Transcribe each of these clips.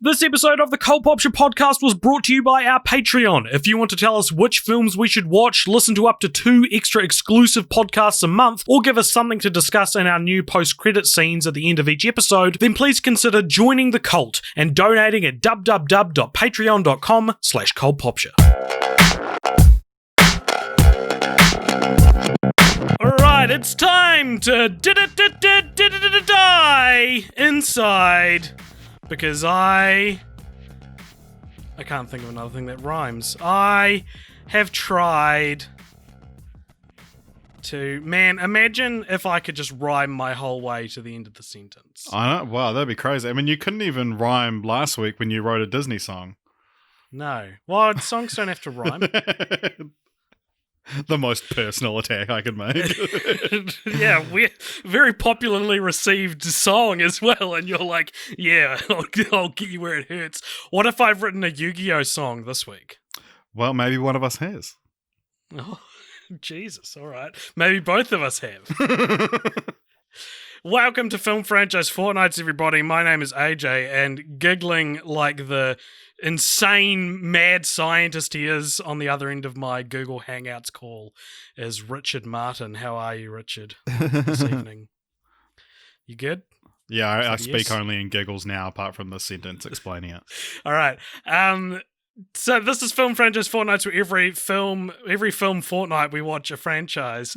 This episode of the Cult Popture podcast was brought to you by our Patreon. If you want to tell us which films we should watch, listen to up to 2 extra exclusive podcasts a month, or give us something to discuss in our new post-credit scenes at the end of each episode, then please consider joining the cult and donating at www.patreon.com/cultpopture. Alright, it's time to die inside. Because I can't think of another thing that rhymes. I have tried to... Man, imagine if I could just rhyme my whole way to the end of the sentence. I know. Wow, that'd be crazy. I mean, you couldn't even rhyme last week when you wrote a Disney song. No. Well, songs don't have to rhyme. The most personal attack I could make. Yeah, we're very popularly received song as well, and you're like, yeah, I'll get you where it hurts. What if I've written a Yu-Gi-Oh song this week? Well, maybe one of us has. Oh, Jesus, all right. Maybe both of us have. Welcome to Film Franchise Fortnights, everybody. My name is AJ, and giggling like the insane mad scientist he is on the other end of my Google Hangouts call is Richard Martin. How are you, Richard, this evening? You good? Yeah, I speak only in giggles now, apart from the sentence explaining it. All right. So this is Film Franchise Fortnights, where every film fortnight we watch a franchise.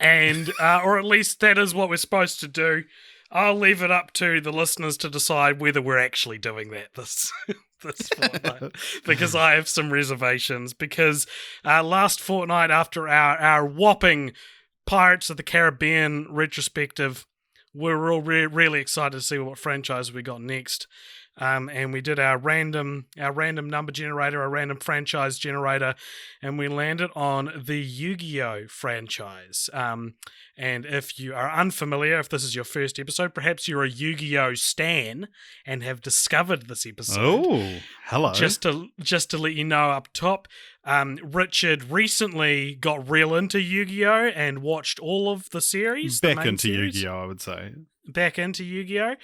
And or at least that is what we're supposed to do. I'll leave it up to the listeners to decide whether we're actually doing that this fortnight, because I have some reservations. Because last fortnight, after our whopping Pirates of the Caribbean retrospective, we're all really excited to see what franchise we got next. And we did our random number generator, our random franchise generator, and we landed on the Yu-Gi-Oh franchise. And if you are unfamiliar, if this is your first episode, perhaps you're a Yu-Gi-Oh stan and have discovered this episode. Oh, hello. Just to let you know up top, Richard recently got real into Yu-Gi-Oh and watched all of the series. Back into Yu-Gi-Oh, I would say. Back into Yu-Gi-Oh.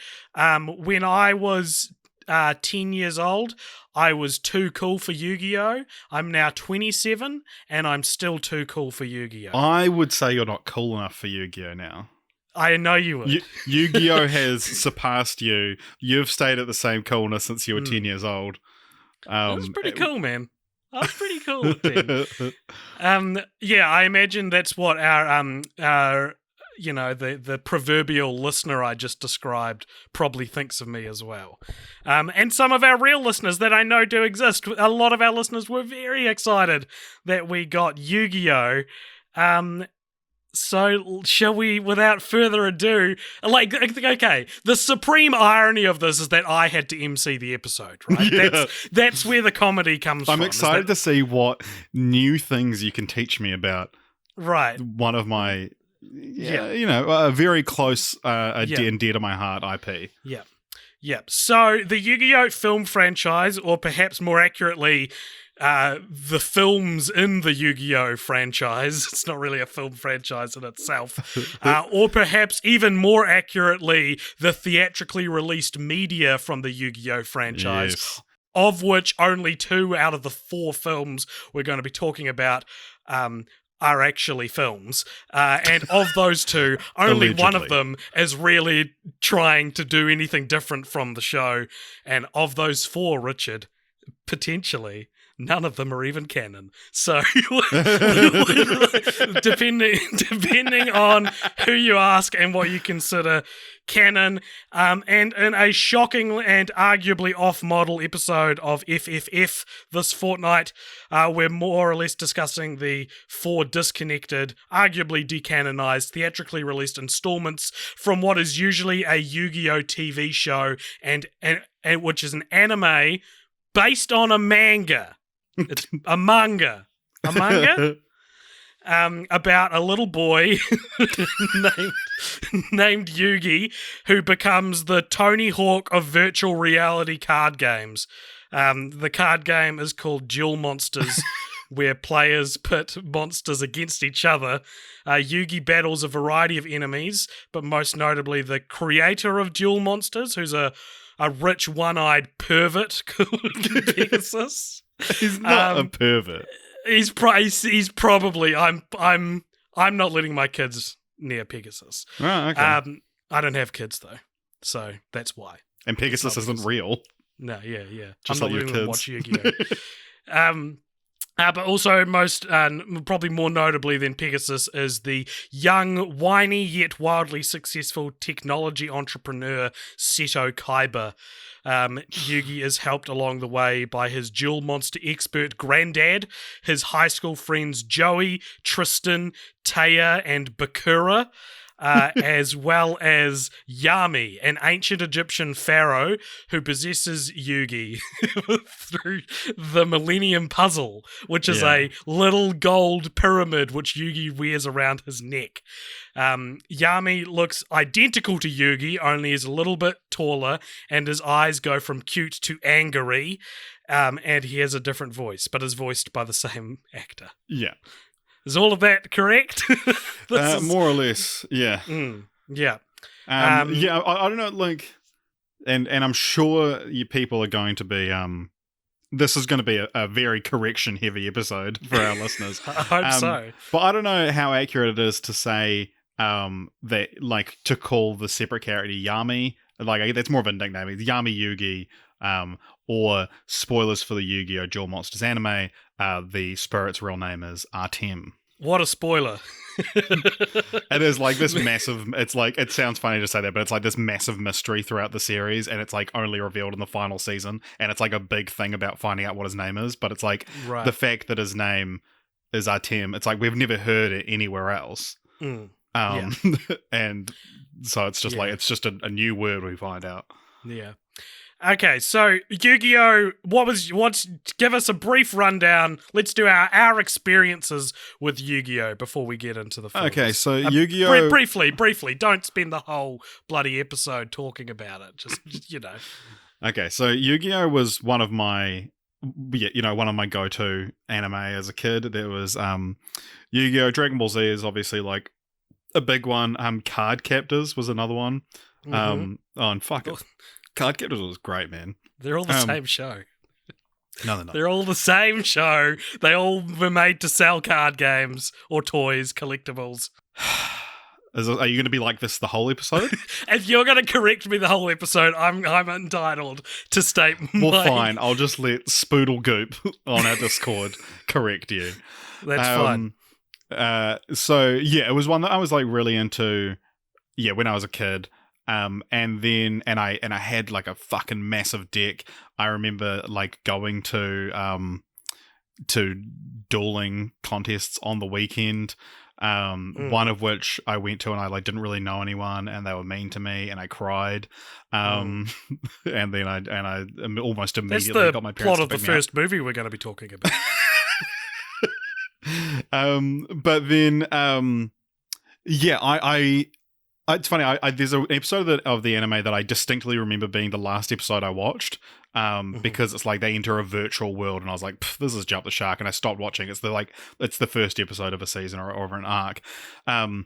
When I was 10 years old, I was too cool for Yu-Gi-Oh. I'm now 27, and I'm still too cool for Yu-Gi-Oh. I would say you're not cool enough for Yu-Gi-Oh now. I know you would. Yu-Gi-Oh has surpassed you. You've stayed at the same coolness since you were 10 years old. That was pretty cool, man. I was pretty cool at 10. Yeah, I imagine that's what our the proverbial listener I just described probably thinks of me as well. And some of our real listeners that I know do exist. A lot of our listeners were very excited that we got Yu-Gi-Oh! So shall we, without further ado, okay, the supreme irony of this is that I had to MC the episode, right? Yeah. That's where the comedy comes from. I'm excited to see what new things you can teach me about. Right. One of my... a very close, dear to my heart IP. Yeah. Yeah. So the Yu-Gi-Oh! Film franchise, or perhaps more accurately, the films in the Yu-Gi-Oh! Franchise, it's not really a film franchise in itself, or perhaps even more accurately, the theatrically released media from the Yu-Gi-Oh! Franchise. Yes. Of which only 2 out of the 4 films we're going to be talking about are actually films, and of those 2, only Allegedly. one of them is really trying to do anything different from the show, and of those 4, Richard, potentially none of them are even canon. So, depending on who you ask and what you consider canon, and in a shocking and arguably off-model episode of FFF this fortnight, we're more or less discussing the 4 disconnected, arguably decanonized, theatrically released installments from what is usually a Yu-Gi-Oh! TV show, and which is an anime based on a manga. It's a manga. About a little boy named Yugi, who becomes the Tony Hawk of virtual reality card games. The card game is called Duel Monsters, where players pit monsters against each other. Yugi battles a variety of enemies, but most notably the creator of Duel Monsters, who's a a rich one-eyed pervert called Pegasus. He's not a pervert. He's probably. I'm not letting my kids near Pegasus. Oh, okay. I don't have kids though, so that's why. And Pegasus isn't real. No, yeah. Just I'm like not your letting them kids. watch Yu-Gi-Oh. But also most, probably more notably than Pegasus, is the young, whiny yet wildly successful technology entrepreneur Seto Kaiba. Yugi is helped along the way by his duel monster expert granddad, his high school friends Joey, Tristan, Taya, and Bakura. As well as Yami, an ancient Egyptian pharaoh who possesses Yugi through the Millennium Puzzle, which is a little gold pyramid which Yugi wears around his neck. Yami looks identical to Yugi, only is a little bit taller, and his eyes go from cute to angry, and he has a different voice, but is voiced by the same actor. Yeah. Is all of that correct? More or less, yeah. Yeah. I don't know, like, and I'm sure you people are going to be, this is going to be a very correction-heavy episode for our listeners. I hope so. But I don't know how accurate it is to say that, like, to call the separate character Yami, like, that's more of a nickname. It's Yami Yugi, or spoilers for the Yu-Gi-Oh! Duel Monsters anime, the spirit's real name is Artem. What a spoiler. It is like this massive, it's like, it sounds funny to say that, but it's like this massive mystery throughout the series, and it's like only revealed in the final season, and it's like a big thing about finding out what his name is, but it's like the fact that his name is Artem, it's like we've never heard it anywhere else. And so it's just like, it's just a new word we find out. Yeah. Okay, so Yu-Gi-Oh! Give us a brief rundown. Let's do our experiences with Yu-Gi-Oh! Before we get into the films. Okay, so Yu-Gi-Oh! Briefly. Don't spend the whole bloody episode talking about it. Just you know. Okay, so Yu-Gi-Oh! Was one of my go-to anime as a kid. There was Yu-Gi-Oh! Dragon Ball Z is obviously like a big one. Card Captors was another one. Card Captors was great, man. They're all the same show. No, they're not. They're all the same show. They all were made to sell card games or toys, collectibles. Are you going to be like this the whole episode? If you're going to correct me the whole episode, I'm entitled to state Well, fine. I'll just let Spoodle Goop on our Discord correct you. That's fine. So, yeah, it was one that I was like really into, when I was a kid. And I had like a fucking massive deck. I remember like going to dueling contests on the weekend. One of which I went to and I like didn't really know anyone and they were mean to me and I cried. And then I almost immediately got my parents to pick me up. That's the plot of the first movie we're going to be talking about. But then it's funny. There's an episode of the anime that I distinctly remember being the last episode I watched, because it's like they enter a virtual world, and I was like, "This is Jump the Shark," and I stopped watching. It's the first episode of a season or of an arc, and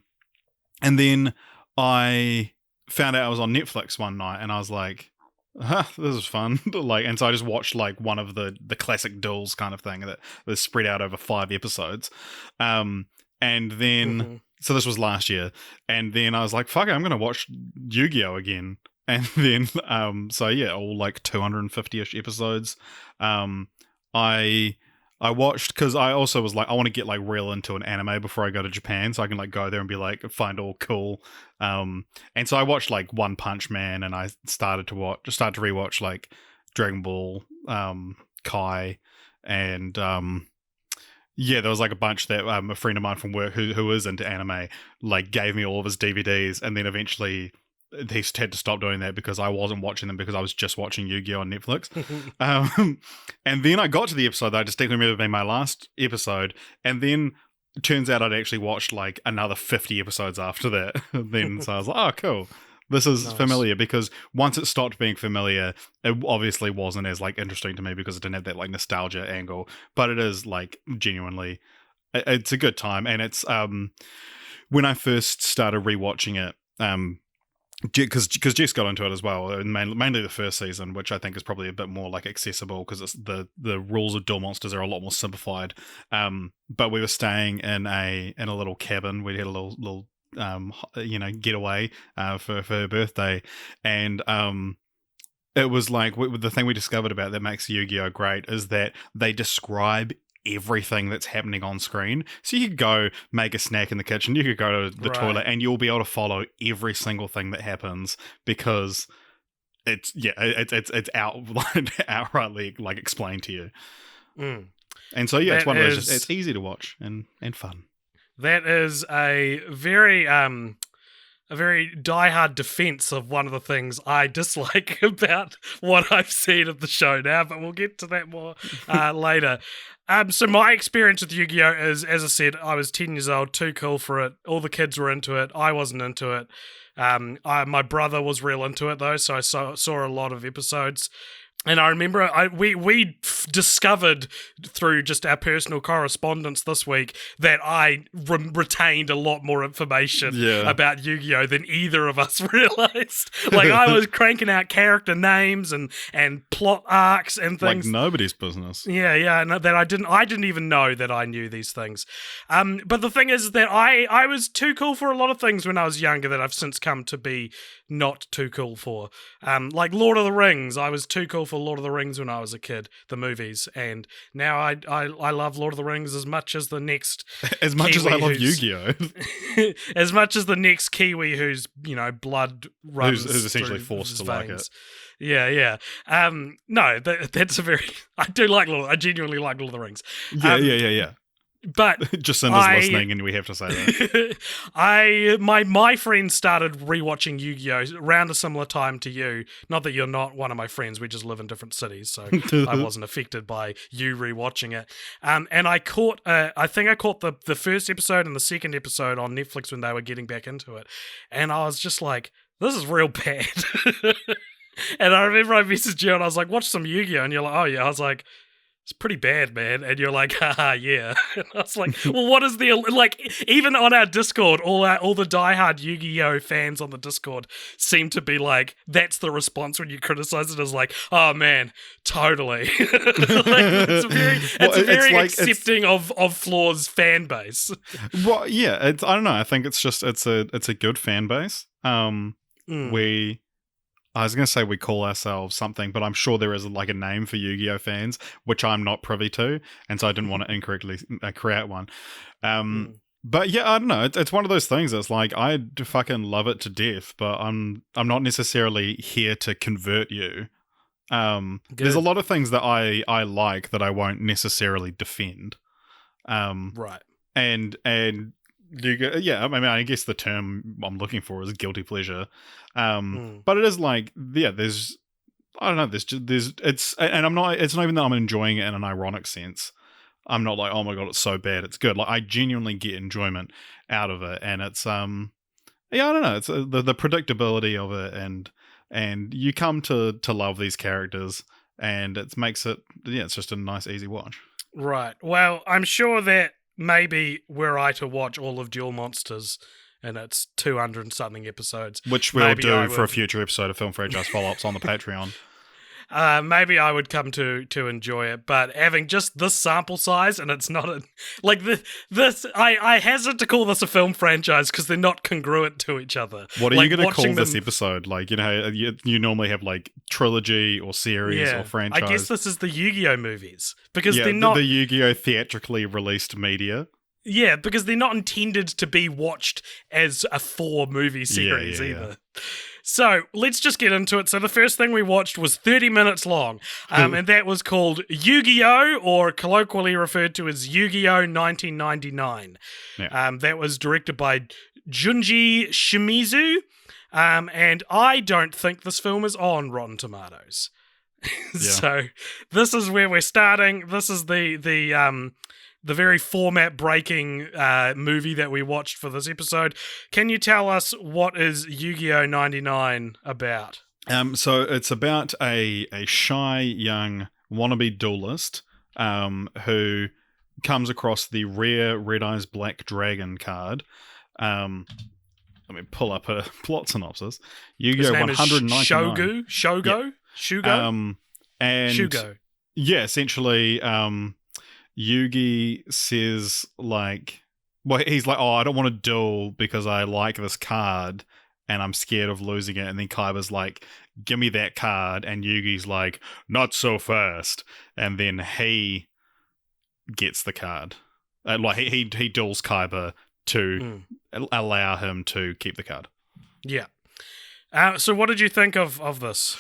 then I found out I was on Netflix one night, and I was like, "This is fun!" And so I just watched like one of the classic duels kind of thing that was spread out over 5 episodes, and then. So this was last year, and then I was like, fuck it, I'm going to watch Yu-Gi-Oh! Again. And then, all like 250-ish episodes. I watched, because I also was like, I want to get like real into an anime before I go to Japan, so I can like go there and be like, find all cool. And so I watched like One Punch Man, and I started to rewatch like Dragon Ball, Kai, and there was like a bunch that a friend of mine from work who is into anime like gave me all of his DVDs, and then eventually he had to stop doing that because I wasn't watching them because I was just watching Yu-Gi-Oh! On Netflix. And then I got to the episode that I distinctly remember being my last episode, and then it turns out I'd actually watched like another 50 episodes after that. Then so I was like, oh, cool. This is familiar, because once it stopped being familiar, it obviously wasn't as like interesting to me because it didn't have that like nostalgia angle. But it is like genuinely, it's a good time, and it's when I first started rewatching it, because Jess got into it as well, and mainly the first season, which I think is probably a bit more like accessible because it's the rules of Duel Monsters are a lot more simplified. But we were staying in a little cabin. We had a little getaway for her birthday, and it was like the thing we discovered about that makes Yu-Gi-Oh great is that they describe everything that's happening on screen. So you could go make a snack in the kitchen, you could go to the toilet, and you'll be able to follow every single thing that happens because it's outrightly like explained to you. And so it's one of those. It's easy to watch and fun. That is a very diehard defense of one of the things I dislike about what I've seen of the show now, but we'll get to that more later. So my experience with Yu-Gi-Oh! Is, as I said, I was 10 years old, too cool for it. All the kids were into it. I wasn't into it. My brother was real into it, though, so I saw a lot of episodes. And I remember we discovered through just our personal correspondence this week that I retained a lot more information about Yu-Gi-Oh! Than either of us realized. Like, I was cranking out character names and plot arcs and things. Like nobody's business. Yeah, and that I didn't even know that I knew these things. But the thing is that I was too cool for a lot of things when I was younger that I've since come to be not too cool for. Like Lord of the Rings, I was too cool for Lord of the Rings when I was a kid, the movies, and now I love Lord of the Rings as much as the next as much Kiwi as I love Yu-Gi-Oh! As much as the next Kiwi who's blood runs who's essentially forced to veins. Like it. Yeah. No, that's a very I genuinely like Lord of the Rings. Yeah. But Jacinda's listening, and we have to say that. My friends started rewatching Yu-Gi-Oh! Around a similar time to you. Not that you're not one of my friends; we just live in different cities, so I wasn't affected by you rewatching it. And I caught, I think I caught the first episode and the second episode on Netflix when they were getting back into it, and I was just like, "This is real bad." And I remember I messaged you and I was like, "Watch some Yu-Gi-Oh!" And you're like, "Oh yeah." I was like, "It's pretty bad, man." And you're like, haha, yeah. And I was like, well, what is the, like, even on our Discord, all the diehard Yu-Gi-Oh! Fans on the Discord seem to be like, that's the response when you criticize it, is like, oh man, totally. Like, it's a very accepting of flaws fan base. Well, yeah, I don't know. I think it's a good fan base. I was going to say we call ourselves something, but I'm sure there is like a name for Yu-Gi-Oh! Fans, which I'm not privy to, and so I didn't want to incorrectly create one. But yeah, I don't know. It's one of those things that's like, I fucking love it to death, but I'm not necessarily here to convert you. There's a lot of things that I like that I won't necessarily defend. Right. And yeah, I mean, I guess the term I'm looking for is guilty pleasure. But it is like, yeah, it's not even that I'm enjoying it in an ironic sense. I'm not like, oh my god, it's so bad, it's good. Like, I genuinely get enjoyment out of it, and it's I don't know, it's the predictability of it, and you come to love these characters, and it makes it, it's just a nice, easy watch. Right. Well, I'm sure that maybe were I to watch all of Duel Monsters and its 200 and something episodes, which we'll do for a future episode of Film Franchise Follow-Ups on the Patreon. Maybe I would come to enjoy it, but having just this sample size, and it's not I hesitate to call this a film franchise because they're not congruent to each other. What are you going to call this episode? Like, you normally have like trilogy or series or franchise. I guess this is the Yu-Gi-Oh! Movies because they're not the Yu-Gi-Oh! Theatrically released media. Yeah, because they're not intended to be watched as a 4-movie series either. So let's just get into it. So the first thing we watched was 30 minutes long, and that was called Yu-Gi-Oh! Or colloquially referred to as Yu-Gi-Oh! 1999. Yeah. That was directed by Junji Shimizu, and I don't think this film is on Rotten Tomatoes. So this is where we're starting. This is the very format-breaking movie that we watched for this episode. Can you tell us what is Yu-Gi-Oh! 99 about? So it's about a shy young wannabe duelist who comes across the rare Red Eyes Black Dragon card, let me pull up a plot synopsis. His Yu-Gi-Oh! name is 199. Shugo? And Shugo. yeah, essentially, Yugi says like, well, he's like, oh, I don't want to duel because I like this card and I'm scared of losing it. And then Kaiba's like, give me that card. And Yugi's like, not so fast. And then he gets the card. Like he duels Kaiba to allow him to keep the card. Yeah. So what did you think of this?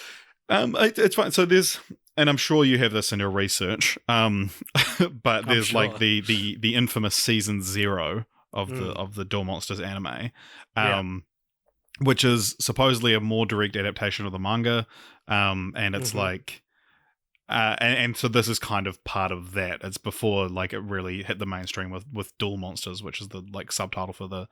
It's fine. So there's, and I'm sure you have this in your research, but there's like the infamous season 0 of the Duel Monsters anime, which is supposedly a more direct adaptation of the manga, and it's like. And so this is kind of part of that. It's before like it really hit the mainstream with Duel Monsters, which is the like subtitle for the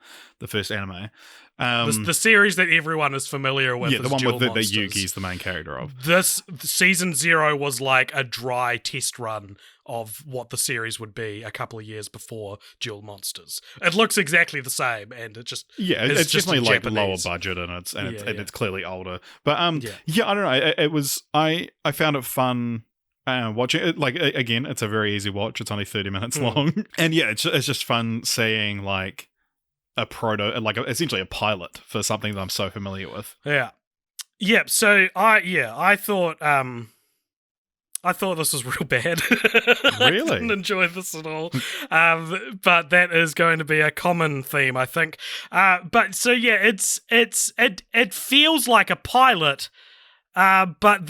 first anime. The series that everyone is familiar with. Yeah, the one Duel with that Monsters. Yugi's the main character of. This season 0 was like a dry test run of what the series would be a couple of years before Duel Monsters. It looks exactly the same, and it just it's just definitely like Japanese. lower budget, and it's clearly older. But I don't know. It was I found it fun. Watching it, like again, it's a very easy watch. It's only 30 minutes long, and it's just fun seeing like a essentially a pilot for something that I'm so familiar with. Yeah. So I thought this was real bad. Really? I didn't enjoy this at all. But that is going to be a common theme, I think. But so yeah, it feels like a pilot. But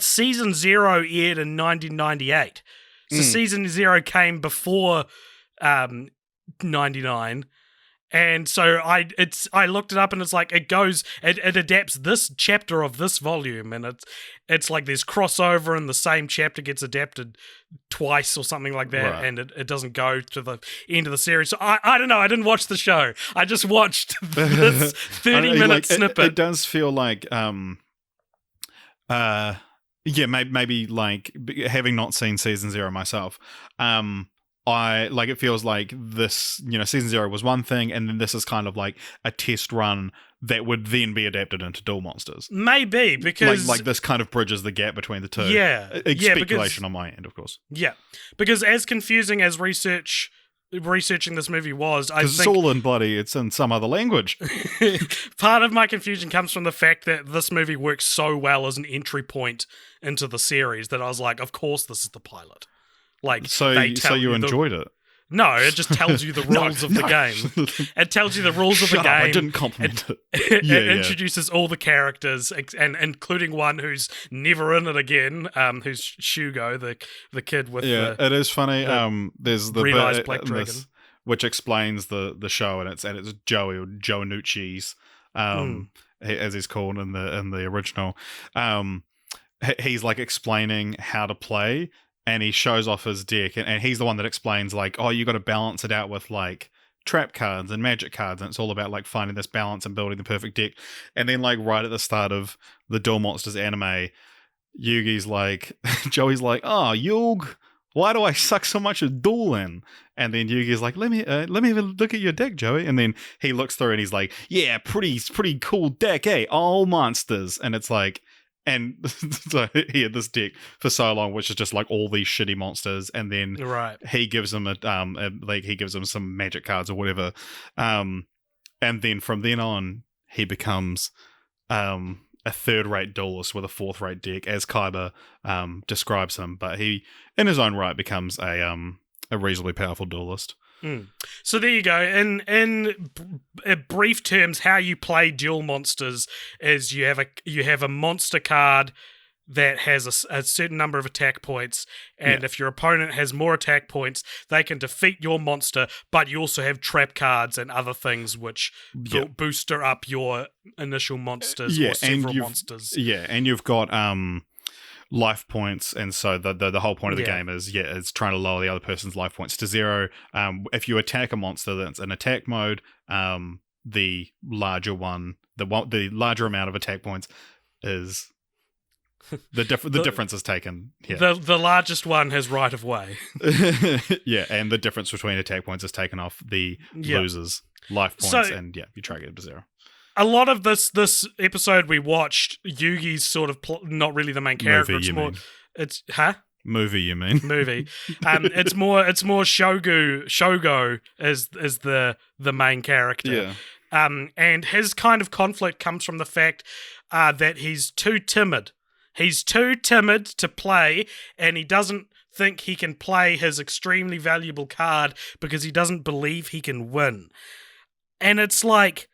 season 0 aired in 1998, so season 0 came before 99, and so I looked it up, and it's like it adapts this chapter of this volume, and it's like there's crossover, and the same chapter gets adapted twice or something like that, right. And it doesn't go to the end of the series. So I don't know. I didn't watch the show. I just watched this 30-minute snippet. It does feel like. Maybe like having not seen season 0 myself, I like it feels like this, season 0 was one thing, and then this is kind of like a test run that would then be adapted into Duel Monsters. Maybe because like this kind of bridges the gap between the two. Yeah, speculation on my end, of course. Yeah, because as confusing as researching this movie was, I think it's all in bloody, it's in some other language. Part of my confusion comes from the fact that this movie works so well as an entry point into the series that I was like, of course this is the pilot. Like, so you enjoyed it? No, it just tells you the rules of the game. It tells you the rules of the game. I didn't compliment it. It introduces all the characters, and including one who's never in it again, who's Shugo, the kid with it is funny. There's the realized Black Dragon, which explains the show, and it's Joey or Joe Nucci's, as he's called in the original. He's like explaining how to play. And he shows off his deck, and he's the one that explains, like, oh, you got to balance it out with, like, trap cards and magic cards, and it's all about, like, finding this balance and building the perfect deck. And then, like, right at the start of the Duel Monsters anime, Yugi's like, Joey's like, oh, Yug, why do I suck so much at dueling? And then Yugi's like, let me have a look at your deck, Joey. And then he looks through and he's like, yeah, pretty cool deck, eh? All monsters. And it's like... And so he had this deck for so long, which is just like all these shitty monsters, and then he gives them he gives them some magic cards or whatever, and then from then on he becomes a third-rate duelist with a fourth-rate deck, as Kaiba describes him. But he, in his own right, becomes a reasonably powerful duelist. So there you go. In brief terms, how you play Duel Monsters is you have a monster card that has a certain number of attack points, and if your opponent has more attack points, they can defeat your monster. But you also have trap cards and other things which booster up your initial monsters or several monsters. Yeah, and you've got life points, and so the whole point of the game is it's trying to lower the other person's life points to 0. If you attack a monster that's in attack mode, the larger amount of attack points is the difference is taken here. The largest one has right of way. And the difference between attack points is taken off the loser's life points, and you track it to 0. a lot of this episode we watched, Yugi's sort of not really the main character. Movie, It's you more, mean? it's Movie, you mean? movie. It's more Shogo is the main character. Yeah. And his kind of conflict comes from the fact that he's too timid. He's too timid to play, and he doesn't think he can play his extremely valuable card because he doesn't believe he can win. And it's like,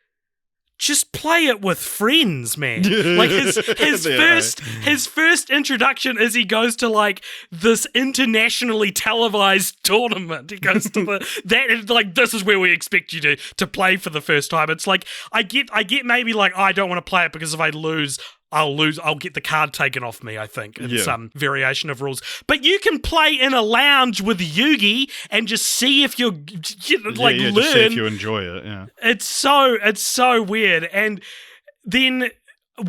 just play it with friends, man. Like his first introduction is he goes to like this internationally televised tournament. He goes to this is where we expect you to play for the first time. It's like I get maybe like I don't want to play it because if I lose, I'll get the card taken off me, I think, in some variation of rules. But you can play in a lounge with Yugi and just see if learn. Just see if you enjoy it, yeah. It's so weird. And then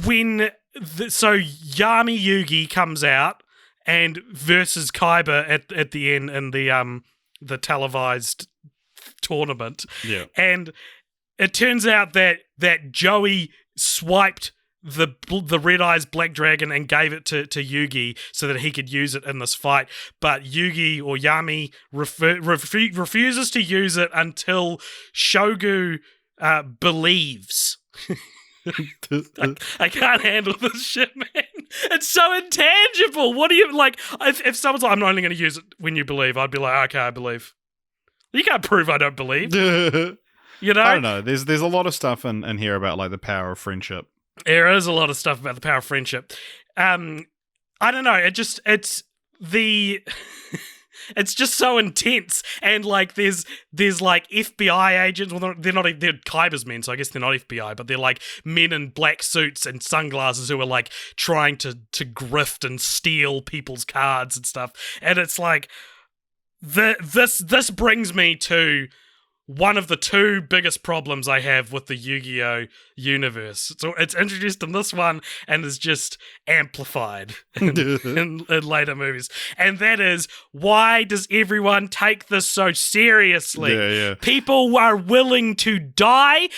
when Yami Yugi comes out and versus Kaiba at the end in the televised tournament. Yeah. And it turns out that Joey swiped the Red Eyes Black Dragon and gave it to Yugi so that he could use it in this fight, but Yugi or Yami refuses to use it until Shogu believes. I can't handle this shit, man. It's so intangible. What do you like? If someone's like, I'm only going to use it when you believe, I'd be like, okay, I believe. You can't prove I don't believe. You know? I don't know. There's a lot of stuff in here about like the power of friendship. There is a lot of stuff about the power of friendship. I don't know. It's it's just so intense, and like there's like FBI agents. Well, they're Kaiba's men, so I guess they're not FBI, but they're like men in black suits and sunglasses who are like trying to grift and steal people's cards and stuff. And it's like this brings me to one of the two biggest problems I have with the Yu-Gi-Oh! Universe. So it's introduced in this one and is just amplified in later movies. And that is, why does everyone take this so seriously? Yeah. People are willing to die.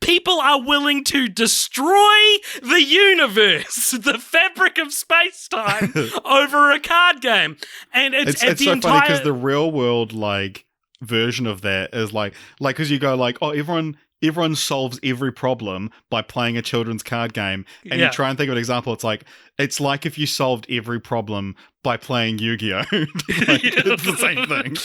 People are willing to destroy the universe, the fabric of space-time, over a card game. And it's so funny because the real world, like, version of that is like because you go like, oh, everyone solves every problem by playing a children's card game, and you try and think of an example. It's like if you solved every problem by playing Yu-Gi-Oh. It's the same thing.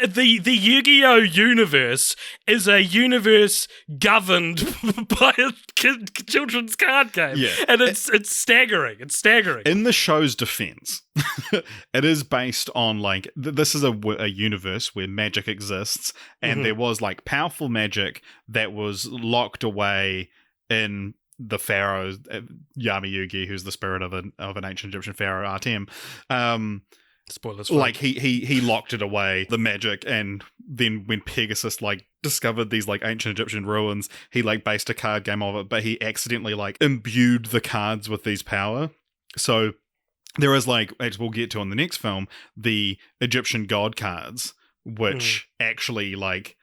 And the Yu-Gi-Oh universe is a universe governed by a children's card game. Yeah. And it's staggering. It's staggering. In the show's defense, it is based on like this is a universe where magic exists, and there was like powerful magic that was locked away in the pharaoh Yami Yugi, who's the spirit of an ancient Egyptian pharaoh Artem. Spoilers. Like he locked it away, the magic, and then when Pegasus like discovered these like ancient Egyptian ruins, he like based a card game of it, but he accidentally like imbued the cards with these power. So there is like, as we'll get to in the next film, the Egyptian god cards, which actually like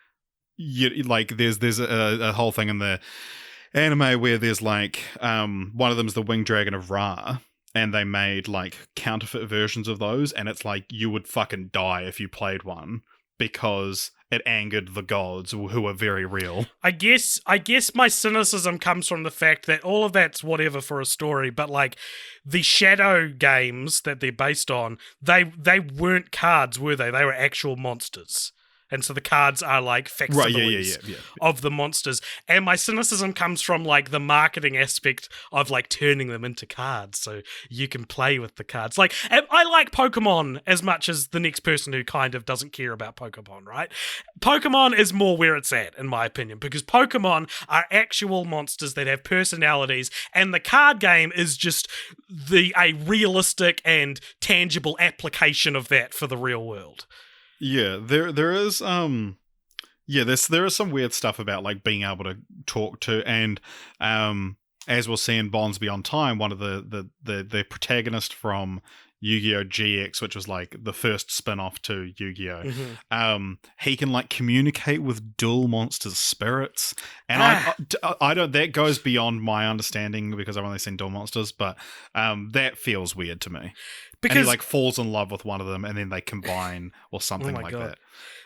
there's a whole thing in the anime where there's like one of them is the winged dragon of Ra, and they made like counterfeit versions of those, and it's like you would fucking die if you played one because it angered the gods, who are very real. I guess my cynicism comes from the fact that all of that's whatever for a story, but like the shadow games that they're based on, they weren't cards, were they? They were actual monsters. And so the cards are like facsimiles of the monsters. And my cynicism comes from like the marketing aspect of like turning them into cards so you can play with the cards. Like, I like Pokemon as much as the next person who kind of doesn't care about Pokemon, right? Pokemon is more where it's at, in my opinion, because Pokemon are actual monsters that have personalities, and the card game is just a realistic and tangible application of that for the real world. Yeah, there is there is some weird stuff about like being able to talk to, and as we'll see in Bonds Beyond Time, one of the protagonist from Yu-Gi-Oh! GX, which was like the first spin-off to Yu-Gi-Oh! Mm-hmm. He can like communicate with dual monsters' spirits, and I don't. That goes beyond my understanding because I've only seen dual monsters, but that feels weird to me. Because and he like falls in love with one of them, and then they combine or something like God. that.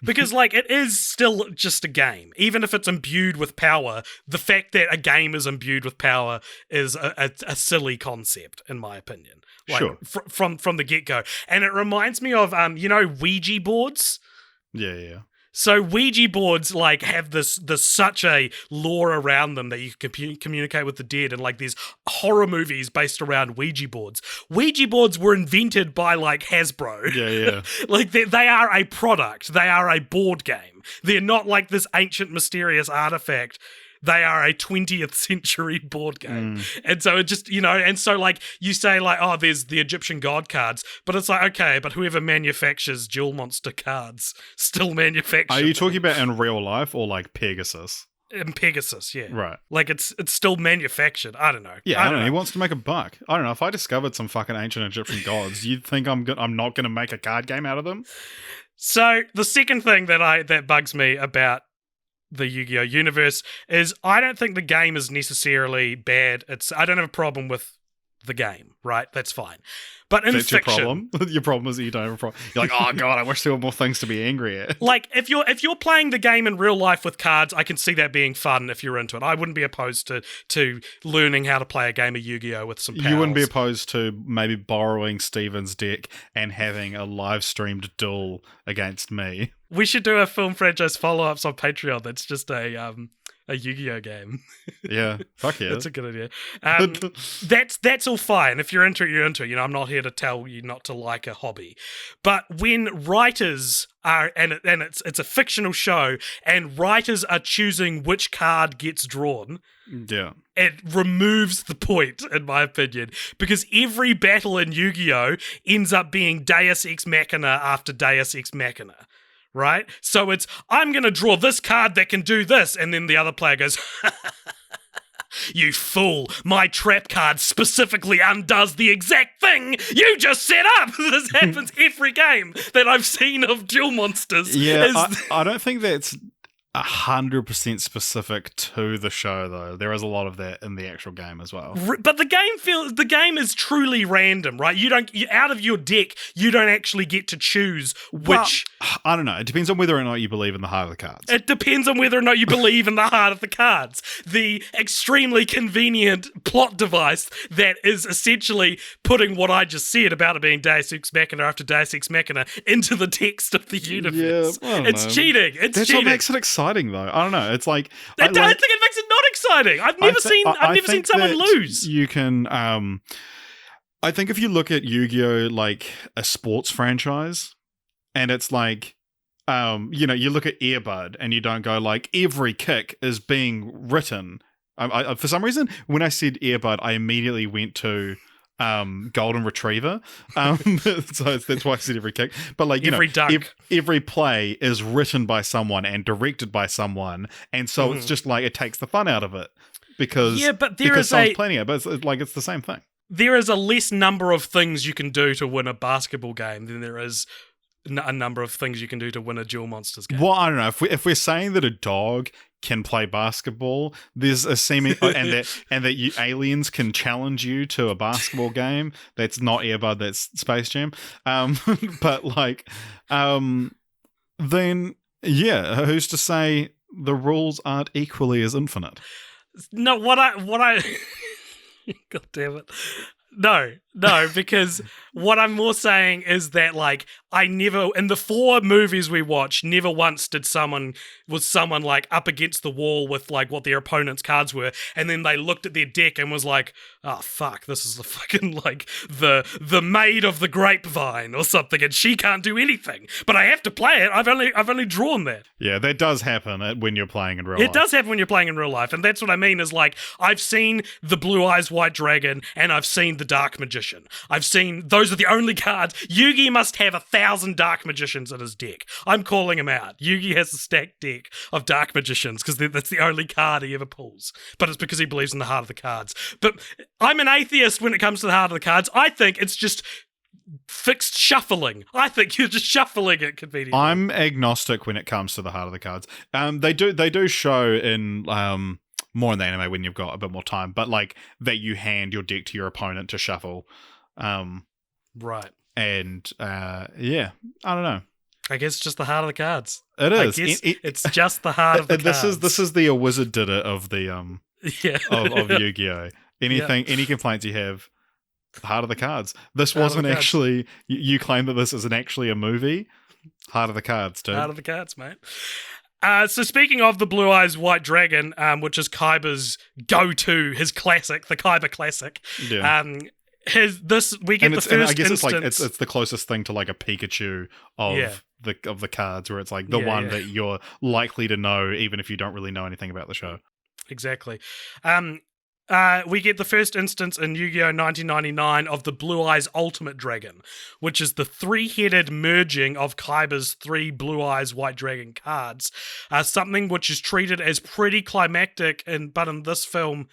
Because like it is still just a game, even if it's imbued with power. The fact that a game is imbued with power is a silly concept, in my opinion. Like, sure. From the get go, and it reminds me of Ouija boards. Yeah. So Ouija boards like have this such a lore around them that you can communicate with the dead, and like there's horror movies based around Ouija boards. Ouija boards were invented by like Hasbro. Yeah. Like they are a product. They are a board game. They're not like this ancient mysterious artifact. They are a 20th century board game. And so it just, and so like you say like, oh, there's the Egyptian god cards, but it's like, okay, but whoever manufactures Duel Monster cards still manufactures. Are you talking about in real life or like Pegasus? In Pegasus, yeah. Right. Like it's still manufactured. I don't know. Yeah, I don't know. He wants to make a buck. I don't know. If I discovered some fucking ancient Egyptian gods, you'd think I'm not going to make a card game out of them? So the second thing that bugs me about the Yu-Gi-Oh! Universe is I don't think the game is necessarily bad. I don't have a problem with the game, right? That's fine. But in That's fiction, your problem. Your problem is that you don't have a problem. You're like, oh god, I wish there were more things to be angry at. Like if you're playing the game in real life with cards, I can see that being fun if you're into it. I wouldn't be opposed to learning how to play a game of Yu-Gi-Oh! With some pals. You wouldn't be opposed to maybe borrowing Steven's deck and having a live streamed duel against me. We should do a film franchise follow-ups on Patreon. That's just a Yu-Gi-Oh! Game. Yeah, fuck yeah. That's a good idea. That's all fine. If you're into it, you're into it. I'm not here to tell you not to like a hobby. But when writers are, and it's a fictional show, and writers are choosing which card gets drawn, yeah, it removes the point, in my opinion, because every battle in Yu-Gi-Oh! Ends up being Deus Ex Machina after Deus Ex Machina. Right? So it's, I'm going to draw this card that can do this. And then the other player goes, you fool, my trap card specifically undoes the exact thing you just set up. This happens every game that I've seen of Duel Monsters. Yeah, I don't think that's 100% specific to the show, though. There is a lot of that in the actual game as well. But the game is truly random, right? Out of your deck, you don't actually get to choose which. Well, I don't know. It depends on whether or not you believe in the heart of the cards. It depends on whether or not you believe in the heart of the cards. The extremely convenient plot device that is essentially putting what I just said about it being Deus Ex Machina after Deus Ex Machina into the text of the universe. Yeah, it's cheating. That's cheating. What makes it exciting, though. I don't know. It's like I don't think it makes it not exciting. I've never seen someone lose. You can. I think if you look at Yu-Gi-Oh! Like a sports franchise, and it's like, you look at Earbud, and you don't go like every kick is being written. I for some reason, when I said Earbud, I immediately went to Golden Retriever. So that's why I said every kick. But like, every dunk. Every play is written by someone and directed by someone, and so it's just like it takes the fun out of it because someone's planning it. But it's the same thing. There is a less number of things you can do to win a basketball game than there is a number of things you can do to win a Duel Monsters game. Well, I don't know if we're saying that a dog can play basketball, there's a seeming and that you aliens can challenge you to a basketball game that's not Airbud, that's Space Jam. But like, then yeah, who's to say the rules aren't equally as infinite? No, what I God damn it. No, because what I'm more saying is that, like, I never, in the 4 movies we watched, never once was someone like up against the wall with like what their opponent's cards were, and then they looked at their deck and was like, oh fuck, this is the fucking like the maid of the grapevine or something, and she can't do anything, but I have to play it. I've only drawn that. Yeah, that does happen when you're playing in real life. It does happen when you're playing in real life, and that's what I mean is like, I've seen the Blue Eyes White Dragon, and I've seen the Dark Magician. I've seen, those are the only cards. Yugi must have 1,000 Dark Magicians in his deck. I'm calling him out. Yugi has a stacked deck of Dark Magicians because that's the only card he ever pulls. But it's because he believes in the heart of the cards. But I'm an atheist when it comes to the heart of the cards. I think it's just fixed shuffling. I think you're just shuffling it conveniently. I'm agnostic when it comes to the heart of the cards. They do show in more in the anime when you've got a bit more time, but like that you hand your deck to your opponent to shuffle. Right. And yeah, I don't know. I guess it's just the heart of the cards. It is. I guess it's just the heart of the cards. This is the A Wizard Did It of the yeah. of Yu-Gi-Oh! Any complaints you have, the heart of the cards. This wasn't actually. You claim that this isn't actually a movie. Heart of the cards, dude. Heart of the cards, mate. So speaking of the Blue Eyes White Dragon, which is Kaiba's go-to, his classic, the Kaiba classic. Yeah. We get the first I guess instance. it's the closest thing to like a Pikachu of the cards, where it's like the one that you're likely to know, even if you don't really know anything about the show. Exactly. We get the first instance in Yu-Gi-Oh! 1999 of the Blue Eyes Ultimate Dragon, which is the three-headed merging of Kaiba's 3 Blue Eyes White Dragon cards, something which is treated as pretty climactic in this film,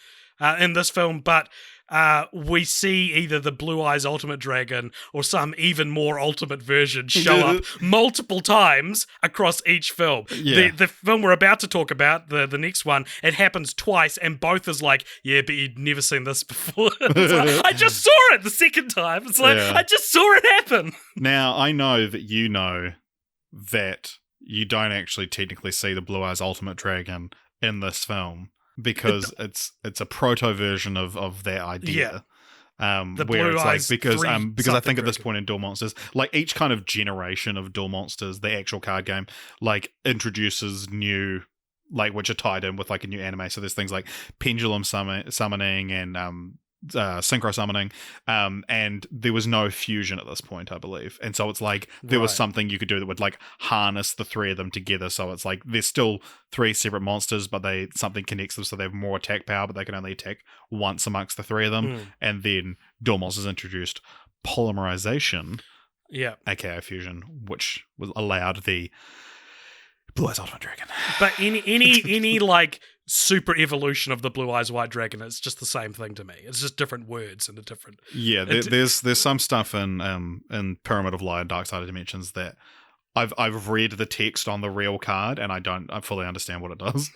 we see either the Blue Eyes Ultimate Dragon or some even more ultimate version show up multiple times across each film. Yeah. The film we're about to talk about, the next one, it happens twice, and both is like, yeah, but you'd never seen this before. Like, I just saw it the second time. It's like, I just saw it happen. Now, I know that you don't actually technically see the Blue Eyes Ultimate Dragon in this film, because it's a proto version of that idea. The where Blue it's Eyes like because I think at this Dragon. point in Duel Monsters, like each kind of generation of Duel Monsters, the actual card game, like introduces new, like, which are tied in with like a new anime. So there's things like pendulum summoning and synchro summoning, and there was no fusion at this point, I believe, and so it's like there was something you could do that would like harness the 3 of them together. So it's like there's still 3 separate monsters, but something connects them, so they have more attack power, but they can only attack once amongst the 3 of them. And then Duel Monsters introduced polymerization, aka fusion, which was allowed the Blue Eyes Ultimate Dragon. But any like super evolution of the Blue Eyes White Dragon, it's just the same thing to me. It's just different words and a different. Yeah, there's some stuff in Pyramid of Light and Dark Side of Dimensions that I've read the text on the real card, and I fully understand what it does.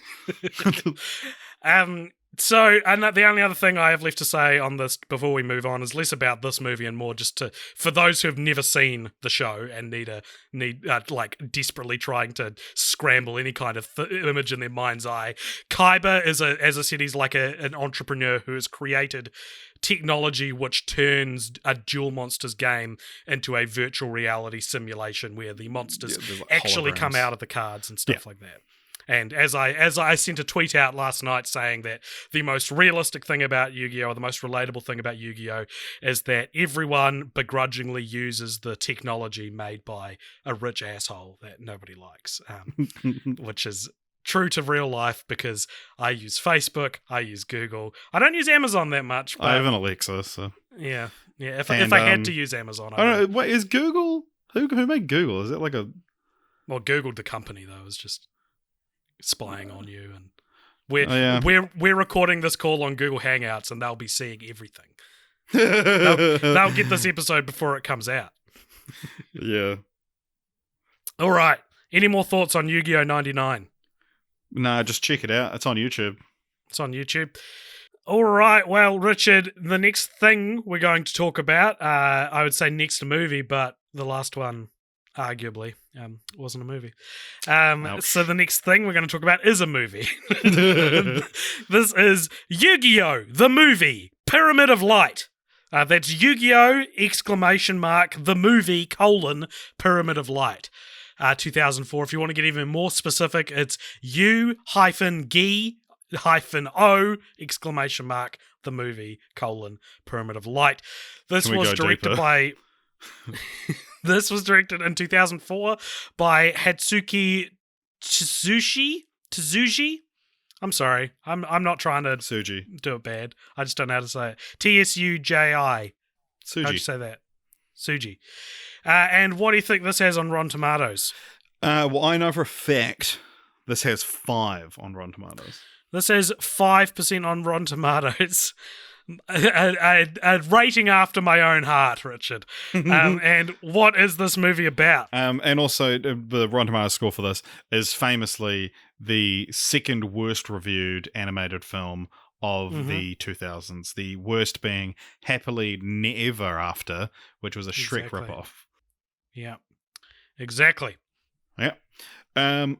So, and the only other thing I have left to say on this before we move on is less about this movie and more just for those who have never seen the show and need like desperately trying to scramble any kind of image in their mind's eye. Kaiba is as I said, he's like an entrepreneur who has created technology which turns a Duel Monsters game into a virtual reality simulation where the monsters like actually holograms. come out of the cards and stuff like that. And as I sent a tweet out last night saying that the most realistic thing about Yu-Gi-Oh! Or the most relatable thing about Yu-Gi-Oh! Is that everyone begrudgingly uses the technology made by a rich asshole that nobody likes, which is true to real life because I use Facebook, I use Google. I don't use Amazon that much. But I have an Alexa, so... Yeah. If I had to use Amazon, I don't know. Wait, is Google... Who made Google? Is it like a... Well, Google, the company, though, is just spying on you, and we're recording this call on Google Hangouts, and they'll be seeing everything. They'll get this episode before it comes out. Yeah. All right. Any more thoughts on Yu-Gi-Oh! 99? Nah, just check it out. It's on YouTube. It's on YouTube. All right. Well, Richard, the next thing we're going to talk about, I would say next movie, but the last one, arguably, wasn't a movie. So the next thing we're going to talk about is a movie. This is Yu-Gi-Oh! The movie, Pyramid of Light. That's Yu-Gi-Oh! !the movie, Pyramid of Light. 2004. If you want to get even more specific, it's U-Gi-O! The movie, Pyramid of Light. This was directed by... This was directed in 2004 by Hatsuki Tsuji. I'm sorry. I'm not trying to do it bad. I just don't know how to say it. Tsuji. Tsuji. How'd you say that? Tsuji. And what do you think this has on Rotten Tomatoes? Well, I know for a fact this has 5 on Rotten Tomatoes. This has 5% on Rotten Tomatoes. a rating after my own heart, Richard. And what is this movie about? And also, the Rotten Tomatoes score for this is famously the second worst reviewed animated film of the 2000s. The worst being Happily Never After, which was a Shrek Exactly. ripoff. Yeah, exactly. Yeah.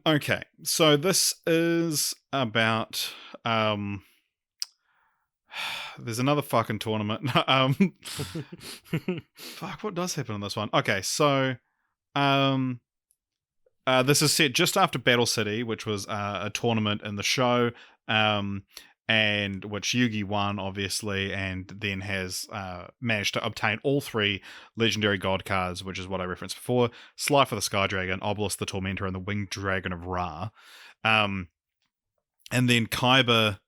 Okay. So this is about there's another fucking tournament. Fuck, what does happen in this one? Okay, so this is set just after Battle City, which was a tournament in the show, and which Yugi won, obviously, and then has managed to obtain all three legendary god cards, which is what I referenced before: Sly for the Sky Dragon, Obelisk the Tormentor, and the Winged Dragon of Ra. And then Kaiba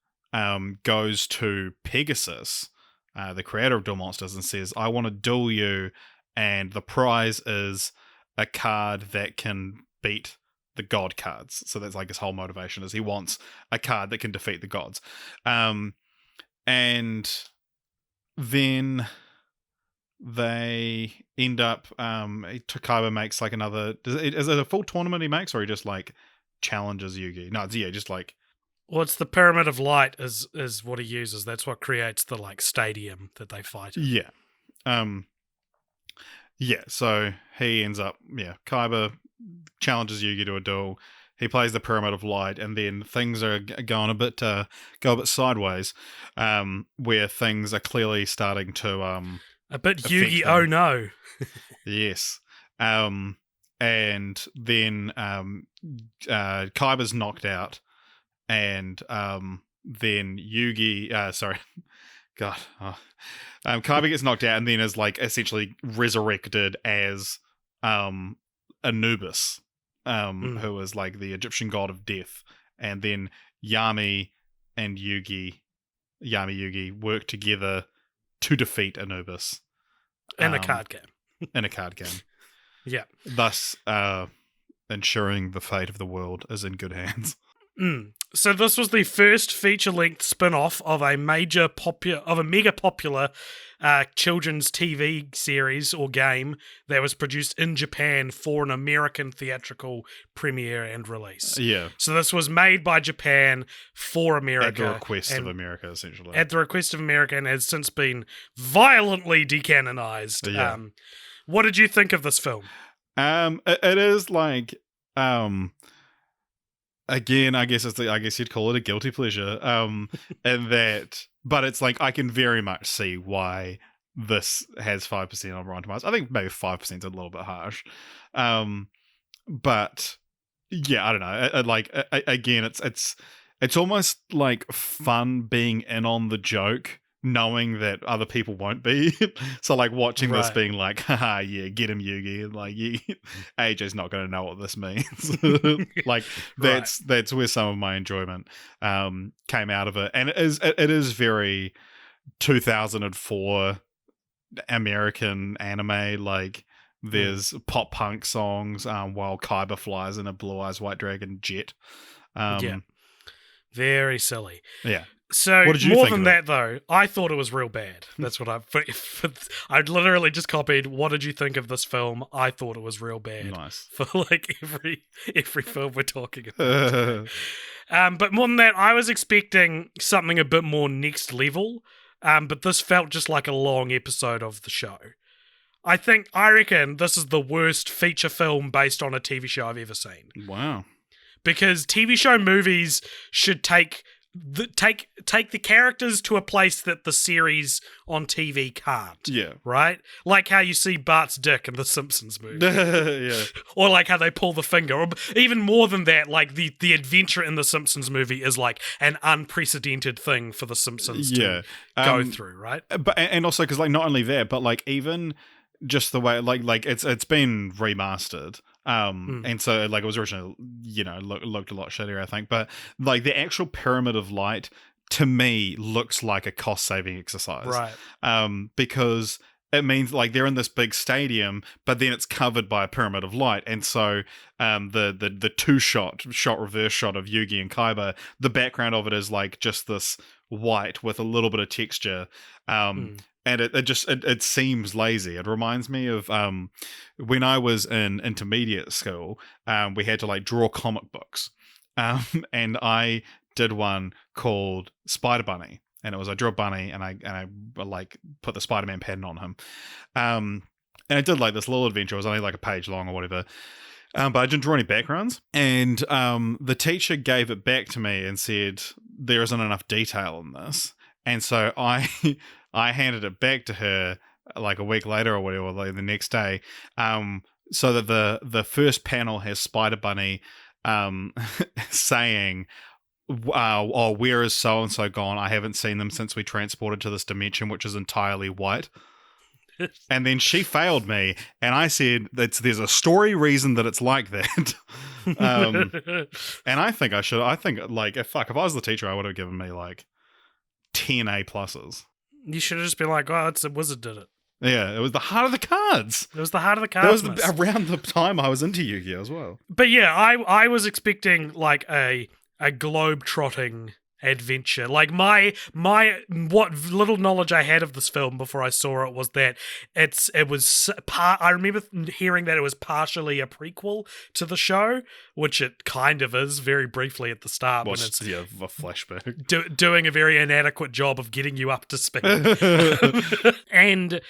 goes to Pegasus, the creator of Duel Monsters, and says, "I want to duel you, and the prize is a card that can beat the god cards." So that's like his whole motivation, is he wants a card that can defeat the gods. And then they end up Kaiba makes like another, is it a full tournament he makes, or he just like challenges Yugi? No, it's just like, well, it's the Pyramid of Light is what he uses. That's what creates the like stadium that they fight in. Yeah. Yeah, so he ends up, Kaiba challenges Yugi to a duel. He plays the Pyramid of Light, and then things are going go a bit sideways, where things are clearly starting to a bit Yugi, oh no. Yes. And then Kaiba's knocked out, and then Yugi, sorry, God, Kaiba gets knocked out and then is like essentially resurrected as Anubis, who is like the Egyptian god of death, and then Yami Yugi work together to defeat Anubis in a card game. In a card game. Yeah. Thus, ensuring the fate of the world is in good hands. So this was the first feature-length spin-off of a mega popular children's TV series or game that was produced in Japan for an American theatrical premiere and release. Yeah. So this was made by Japan for America. At the request of America, essentially. At the request of America, and has since been violently decanonized. Yeah. What did you think of this film? It is like... Again, I guess you'd call it a guilty pleasure. And that, but it's like I can very much see why this has 5% on Rotten Tomatoes. I think maybe 5% is a little bit harsh, but yeah, I don't know. Again, it's almost like fun being in on the joke, knowing that other people won't be. So like watching this being like, haha, yeah, get him, Yugi, and like AJ's not going to know what this means. Like that's where some of my enjoyment came out of it. And it is very 2004 American anime. Like there's pop punk songs while Kaiba flies in a Blue Eyes White Dragon jet. Very silly. Yeah. So what did you more think than of that, though, I thought it was real bad. That's what I literally just copied. What did you think of this film? I thought it was real bad. Nice. For like every film we're talking about. But more than that, I was expecting something a bit more next level. But this felt just like a long episode of the show. I reckon this is the worst feature film based on a TV show I've ever seen. Wow. Because TV show movies should take the characters to a place that the series on TV can't. Yeah. Right? Like how you see Bart's dick in the Simpsons movie. Yeah. Or like how they pull the finger. Or even more than that, like the adventure in the Simpsons movie is like an unprecedented thing for the Simpsons to go through, right? But and also because like not only that, but like even just the way like it's been remastered. And so like it was originally, looked a lot shittier, I think. But like the actual Pyramid of Light to me looks like a cost saving exercise. Right. Because it means like they're in this big stadium, but then it's covered by a Pyramid of Light. And so the two shot reverse shot of Yugi and Kaiba, the background of it is like just this white with a little bit of texture. And it seems lazy. It reminds me of when I was in intermediate school, we had to like draw comic books. And I did one called Spider Bunny. And it was I drew a bunny and I like put the Spider-Man pattern on him. And I did like this little adventure. It was only like a page long or whatever. But I didn't draw any backgrounds. And the teacher gave it back to me and said, there isn't enough detail in this. And so I handed it back to her like a week later or whatever, like the next day, so that the first panel has Spider Bunny saying, oh, where is so-and-so gone? I haven't seen them since we transported to this dimension, which is entirely white. And then she failed me, and I said, there's a story reason that it's like that. And I think if I was the teacher, I would have given me like 10 A pluses. You should have just been like, oh, it's a wizard did it. Yeah, it was the heart of the cards. It was the heart of the cards. That was around the time I was into Yu-Gi-Oh as well. But yeah, I was expecting like a globe-trotting adventure. Like what little knowledge I had of this film before I saw it was that I remember hearing that it was partially a prequel to the show, which it kind of is very briefly at the start when it's a flashback doing a very inadequate job of getting you up to speed. And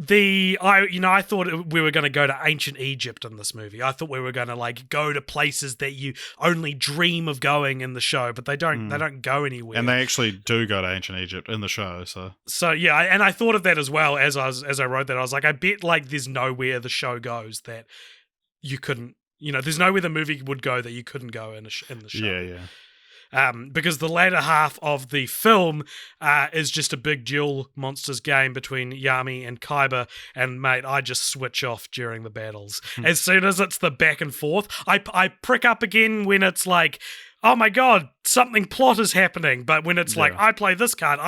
I thought we were going to go to ancient Egypt in this movie. I thought we were going to like go to places that you only dream of going in the show, but they don't go anywhere. And they actually do go to ancient Egypt in the show. So yeah, and I thought of that as well as I wrote that. I was like, I bet like there's nowhere the show goes that you couldn't. There's nowhere the movie would go that you couldn't go in the show. Yeah. Because the latter half of the film is just a big duel monsters game between Yami and Kaiba, and mate, I just switch off during the battles. As soon as it's the back and forth, I prick up again when it's like, oh my god, something plot is happening. But when it's like, I play this card,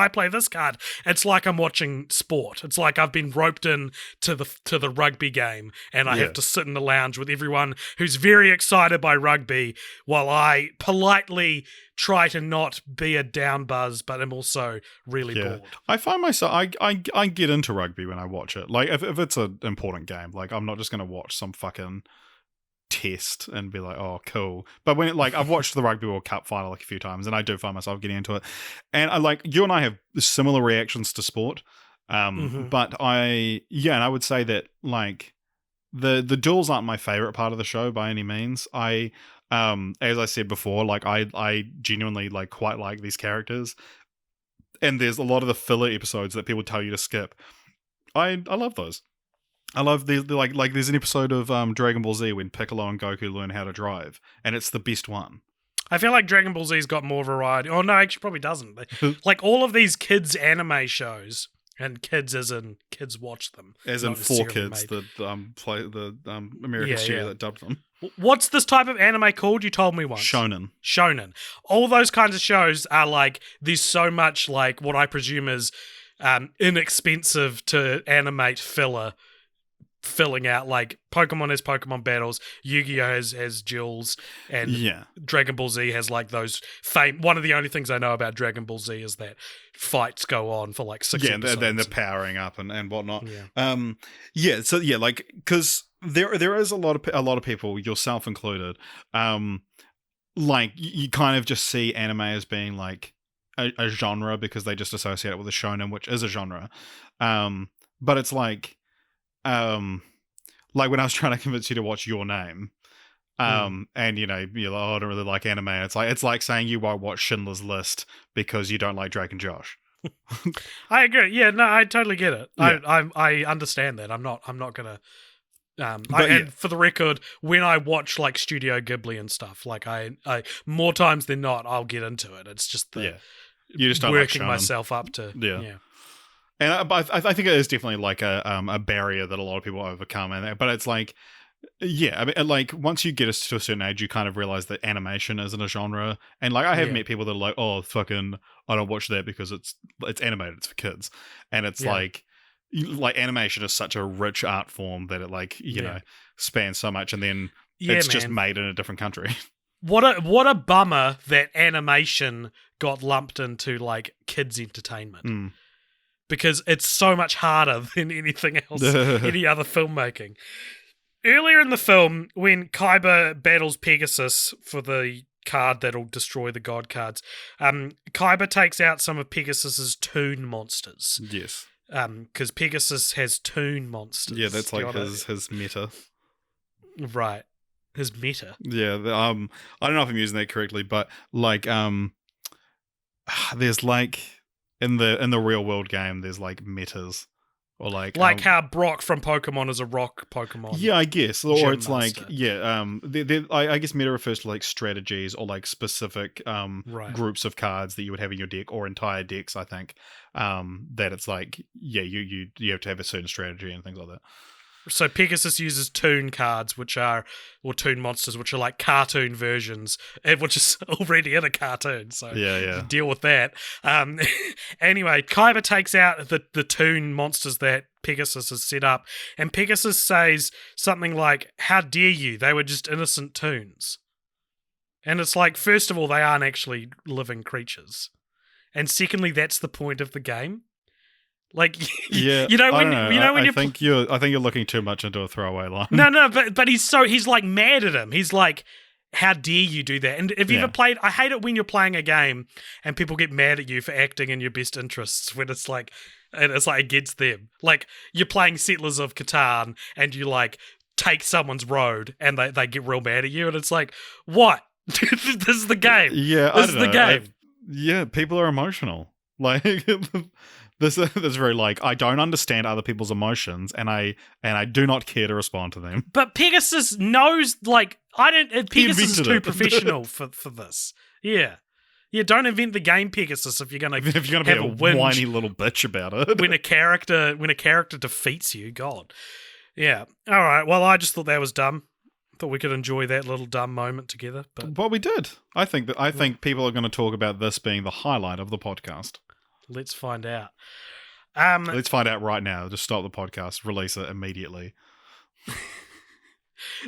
it's like I'm watching sport. It's like I've been roped in to the rugby game, and I have to sit in the lounge with everyone who's very excited by rugby while I politely try to not be a down buzz, but I'm also really bored. I find myself, I get into rugby when I watch it. Like, if it's an important game, like, I'm not just going to watch some fucking test and be like, oh, cool. But when I've watched the Rugby World Cup final like a few times, and I do find myself getting into it. And you and I have similar reactions to sport. But and I would say that like the duels aren't my favorite part of the show by any means. As I said before, like I genuinely like quite like these characters, and there's a lot of the filler episodes that people tell you to skip. I love those. I love like there's an episode of Dragon Ball Z when Piccolo and Goku learn how to drive, and it's the best one. I feel like Dragon Ball Z's got more variety. Oh no, actually probably doesn't. Like all of these kids anime shows, and kids as in kids watch them. As in 4Kids that play the American studio that dubbed them. What's this type of anime called? You told me once. Shonen. All those kinds of shows are like, there's so much like what I presume is inexpensive to animate filling out, like Pokemon has Pokemon battles, Yu-Gi-Oh has duels, and Dragon Ball Z has like those one of the only things I know about Dragon Ball Z is that fights go on for like 6 episodes. Then they're powering up and whatnot. Like, because there is a lot of people, yourself included, like you kind of just see anime as being like a genre because they just associate it with a shonen, which is a genre. But it's like when I was trying to convince you to watch Your Name, and you're like, oh, I don't really like anime. It's like saying you won't watch Schindler's List because you don't like Drake and Josh. I agree. Yeah, no, I totally get it. Yeah. I understand that. I'm not gonna. And for the record, when I watch like Studio Ghibli and stuff, like I more times than not, I'll get into it. It's just you just don't working like myself up to And I think it is definitely like a barrier that a lot of people overcome, but it's like, I mean, like once you get to a certain age, you kind of realize that animation isn't a genre, and like I have met people that are like, oh, fucking, I don't watch that because it's animated, it's for kids, and it's like animation is such a rich art form that it like you know spans so much, and then it's just made in a different country. What a bummer that animation got lumped into like kids entertainment. Mm. Because it's so much harder than anything else, any other filmmaking. Earlier in the film, when Kaiba battles Pegasus for the card that'll destroy the god cards, Kaiba takes out some of Pegasus's toon monsters. Yes. Because Pegasus has toon monsters. Yeah, that's like his meta. Right. His meta. Yeah, I don't know if I'm using that correctly, but like there's like in the real world game there's like metas. Or like how Brock from Pokemon is a rock Pokemon. Yeah, I guess. Or it's master. like, I guess meta refers to like strategies or like specific groups of cards that you would have in your deck or entire decks, I think. That it's like, you have to have a certain strategy and things like that. So Pegasus uses toon cards, or toon monsters, which are like cartoon versions, which is already in a cartoon. So deal with that. Anyway, Kaiba takes out the toon monsters that Pegasus has set up, and Pegasus says something like, "How dare you? They were just innocent toons." And it's like, first of all, they aren't actually living creatures, and secondly, that's the point of the game. Like, yeah, you know when I think you're looking too much into a throwaway line. No, but he's like mad at him. He's like, how dare you do that? And if you ever played, I hate it when you're playing a game and people get mad at you for acting in your best interests when it's like against them. Like you're playing Settlers of Catan and you like take someone's road and they get real mad at you and it's like, what? This is the game. Yeah, this is the game. People are emotional. Like. This is very like, I don't understand other people's emotions, and I do not care to respond to them. But Pegasus knows, like, Pegasus is too professional for this. Yeah. Yeah, don't invent the game, Pegasus, if you're gonna be a whiny little bitch about it. when a character defeats you, God. Yeah. All right. Well, I just thought that was dumb. Thought we could enjoy that little dumb moment together. But we did. I think people are going to talk about this being the highlight of the podcast. Let's find out. Let's find out right now. Just stop the podcast. Release it immediately.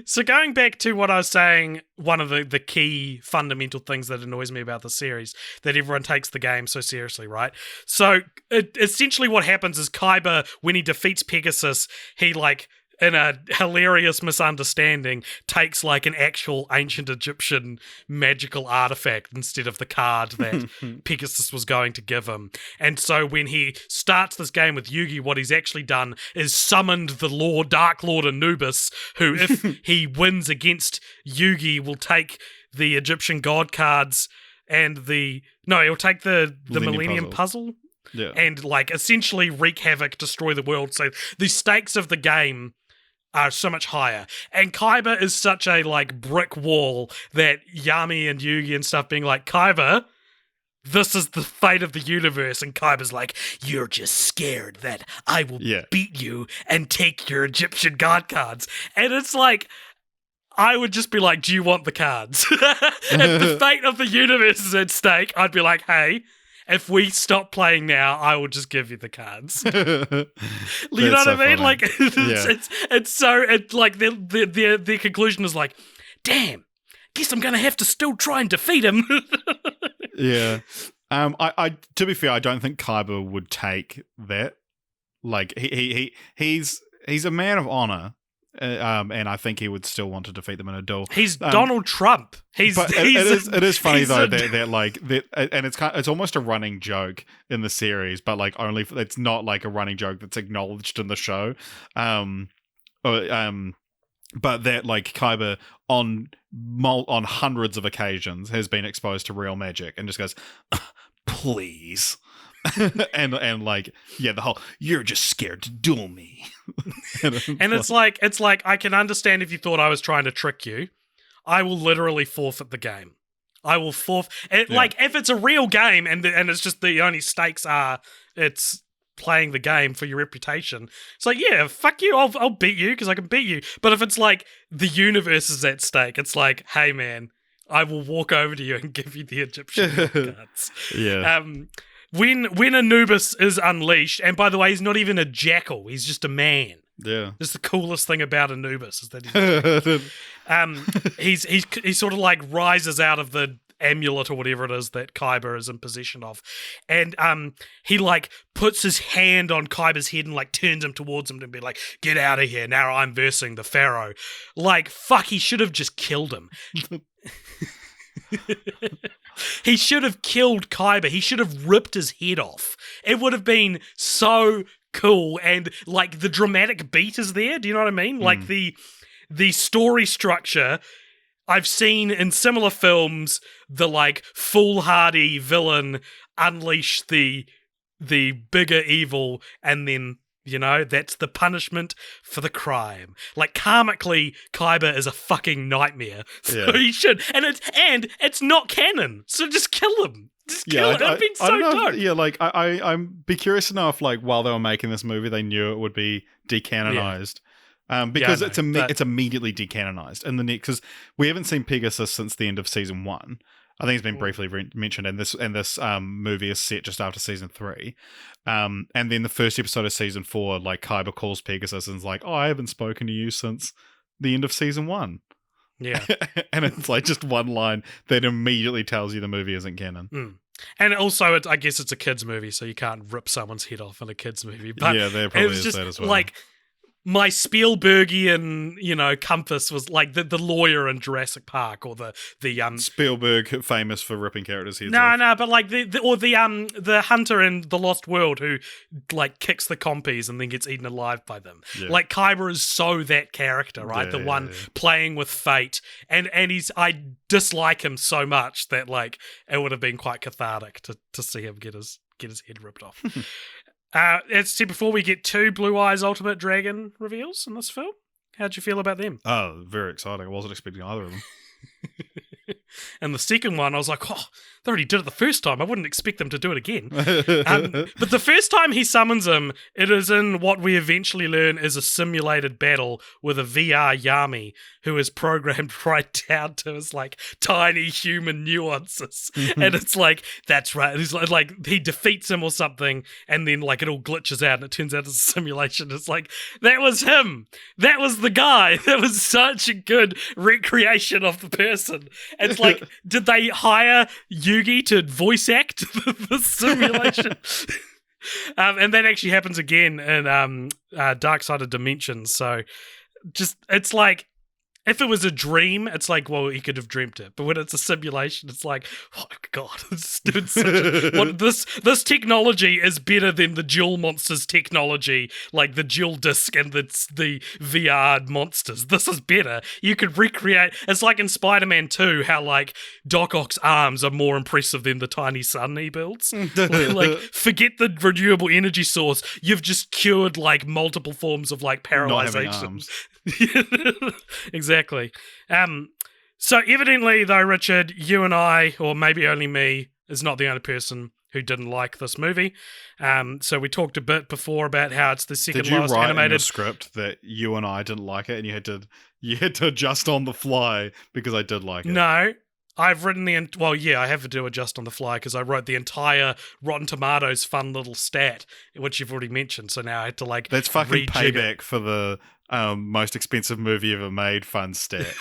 So going back to what I was saying, one of the key fundamental things that annoys me about the series, that everyone takes the game so seriously, right? So essentially what happens is Kaiba, when he defeats Pegasus, he like, in a hilarious misunderstanding, takes like an actual ancient Egyptian magical artifact instead of the card that Pegasus was going to give him. And so when he starts this game with Yugi, what he's actually done is summoned the Dark Lord Anubis, who, if he wins against Yugi, will take the Egyptian god cards and he'll take the Millennium Puzzle. Yeah. And like essentially wreak havoc, destroy the world. So the stakes of the game are so much higher. And Kaiba is such a like brick wall that Yami and Yugi and stuff being like, Kaiba, this is the fate of the universe. And Kaiba's like, you're just scared that I will beat you and take your Egyptian god cards. And it's like, I would just be like, do you want the cards? If the fate of the universe is at stake, I'd be like, hey, if we stop playing now, I will just give you the cards. You know what I mean? Funny. Like, it's like their conclusion is like, damn, guess I'm gonna have to still try and defeat him. Yeah. I to be fair, I don't think Kaiba would take that. Like he's a man of honor. And I think he would still want to defeat them in a duel. He's Donald Trump. It is funny though and it's almost a running joke in the series, but like it's not like a running joke that's acknowledged in the show. But that like Kaiba on hundreds of occasions has been exposed to real magic and just goes, please. and like, yeah, the whole, you're just scared to duel me. And it's like, I can understand if you thought I was trying to trick you. I will literally forfeit the game. I will forfeit. Like, if it's a real game and it's just the only stakes are it's playing the game for your reputation, it's like, yeah, fuck you, I'll beat you because I can beat you. But if it's like the universe is at stake, it's like, hey man, I will walk over to you and give you the Egyptian cards. Yeah. When Anubis is unleashed, and by the way, he's not even a jackal, he's just a man. Yeah. That's the coolest thing about Anubis is that he's he sort of like rises out of the amulet or whatever it is that Kaiba is in possession of. And he like puts his hand on Kaiba's head and like turns him towards him to be like, get out of here, now I'm versing the Pharaoh. Like, fuck, he should have just killed him. He should have killed Kaiba. He should have ripped his head off. It would have been so cool, and like the dramatic beat is there. Do you know what I mean? Like the story structure I've seen in similar films. The like foolhardy villain unleash the bigger evil, and then, you know, that's the punishment for the crime. Like, karmically, Kaiba is a fucking nightmare. So he should. And it's not canon. So just kill him. Just kill him. It would have been so dope. I'm be curious to know if, like, while they were making this movie, they knew it would be decanonized. Because it's immediately decanonized. And because we haven't seen Pegasus since the end of season 1. I think it's been briefly mentioned, and this movie is set just after season 3. And then the first episode of season 4, like, Kaiba calls Pegasus and is like, "Oh, I haven't spoken to you since the end of season 1." Yeah. And it's like just one line that immediately tells you the movie isn't canon. And also, I guess it's a kid's movie, so you can't rip someone's head off in a kid's movie. But yeah, there probably is that as well. Like, my Spielbergian, you know, compass was like the lawyer in Jurassic Park, or the Spielberg, famous for ripping characters' heads off. No, but like the hunter in The Lost World who like kicks the compies and then gets eaten alive by them. Yeah. Like, Kaiba is so that character, right? The one playing with fate, and I dislike him so much that like it would have been quite cathartic to see him get his head ripped off. As said before, we get 2 Blue Eyes Ultimate Dragon reveals in this film. How'd you feel about them? Oh, very exciting. I wasn't expecting either of them. And the second one, I was like, oh, they already did it the first time. I wouldn't expect them to do it again. But the first time he summons him, it is in what we eventually learn is a simulated battle with a VR Yami who is programmed right down to his like tiny human nuances. And it's like, that's right. He's like he defeats him or something, and then like it all glitches out and it turns out it's a simulation. It's like, that was him. That was the guy. That was such a good recreation of the person. It's like, did they hire Yugi to voice act the simulation? And that actually happens again in Dark Side of Dimensions. So just, it's like, if it was a dream, it's like, well, he could have dreamt it. But when it's a simulation, it's like, oh god, this technology is better than the Duel Monsters technology, like the Duel Disc and the VR monsters. This is better. You could recreate. It's like in Spider-Man 2, how like Doc Ock's arms are more impressive than the tiny sun he builds. Like, forget the renewable energy source. You've just cured like multiple forms of like paralyzation. Exactly. So evidently, though, Richard, you and I, or maybe only me, is not the only person who didn't like this movie. So we talked a bit before about how it's the second lowest animated. Did you write in the script that you and I didn't like it, and you had to adjust on the fly because I did like it? No. I've written I have to do adjust on the fly because I wrote the entire Rotten Tomatoes fun little stat, which you've already mentioned. So now I had to like. That's fucking payback for the most expensive movie ever made fun stat.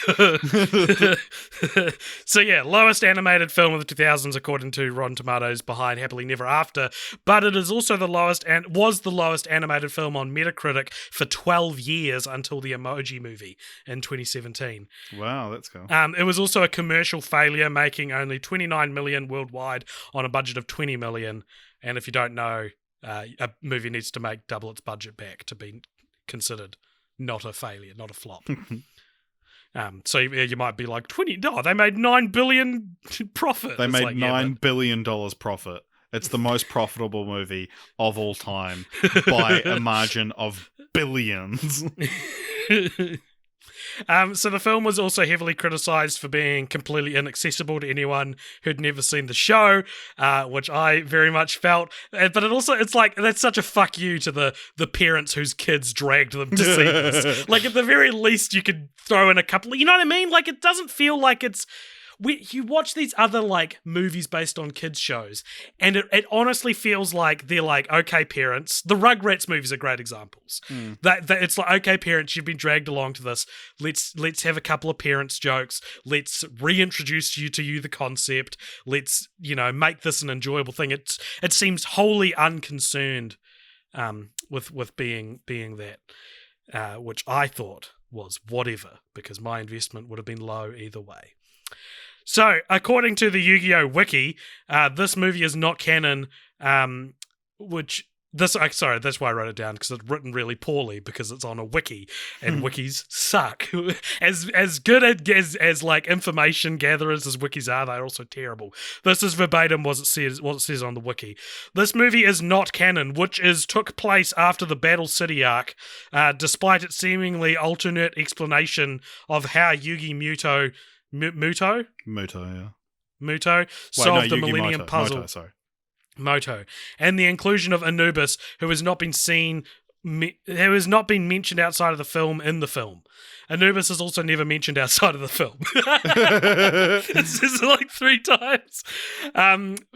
So yeah, lowest animated film of the 2000s according to Rotten Tomatoes, behind Happily Never After, but it is also the lowest and was the lowest animated film on Metacritic for 12 years until the Emoji Movie in 2017. Wow, that's cool. It was also a commercial failure, making only 29 million worldwide on a budget of 20 million. And if you don't know, a movie needs to make double its budget back to be considered not a failure, not a flop. So you might be like, 20? No, they made $9 billion profit. They made $9 billion profit. It's the most profitable movie of all time by a margin of billions. So the film was also heavily criticised for being completely inaccessible to anyone who'd never seen the show, which I very much felt. But it's like, that's such a fuck you to the parents whose kids dragged them to see this. Like, at the very least, you could throw in a couple, you know what I mean? Like, it doesn't feel like it's... you watch these other like movies based on kids shows, and it honestly feels like they're like, okay, parents. The Rugrats movies are great examples. That it's like, okay, parents, you've been dragged along to this. Let's have a couple of parents jokes. Let's reintroduce you to the concept. Let's make this an enjoyable thing. It seems wholly unconcerned with being that, which I thought was whatever, because my investment would have been low either way. So, according to the Yu-Gi-Oh! Wiki, this movie is not canon, that's why I wrote it down, because it's written really poorly, because it's on a wiki, and wikis suck. as good as like information gatherers as wikis are, they're also terrible. This is verbatim what it says on the wiki. This movie is not canon, which took place after the Battle City arc, despite its seemingly alternate explanation of how Yugi Muto solved the Millennium Puzzle. Moto, and the inclusion of Anubis, who has not been mentioned outside of the film in the film. Anubis is also never mentioned outside of the film. It's like 3 times.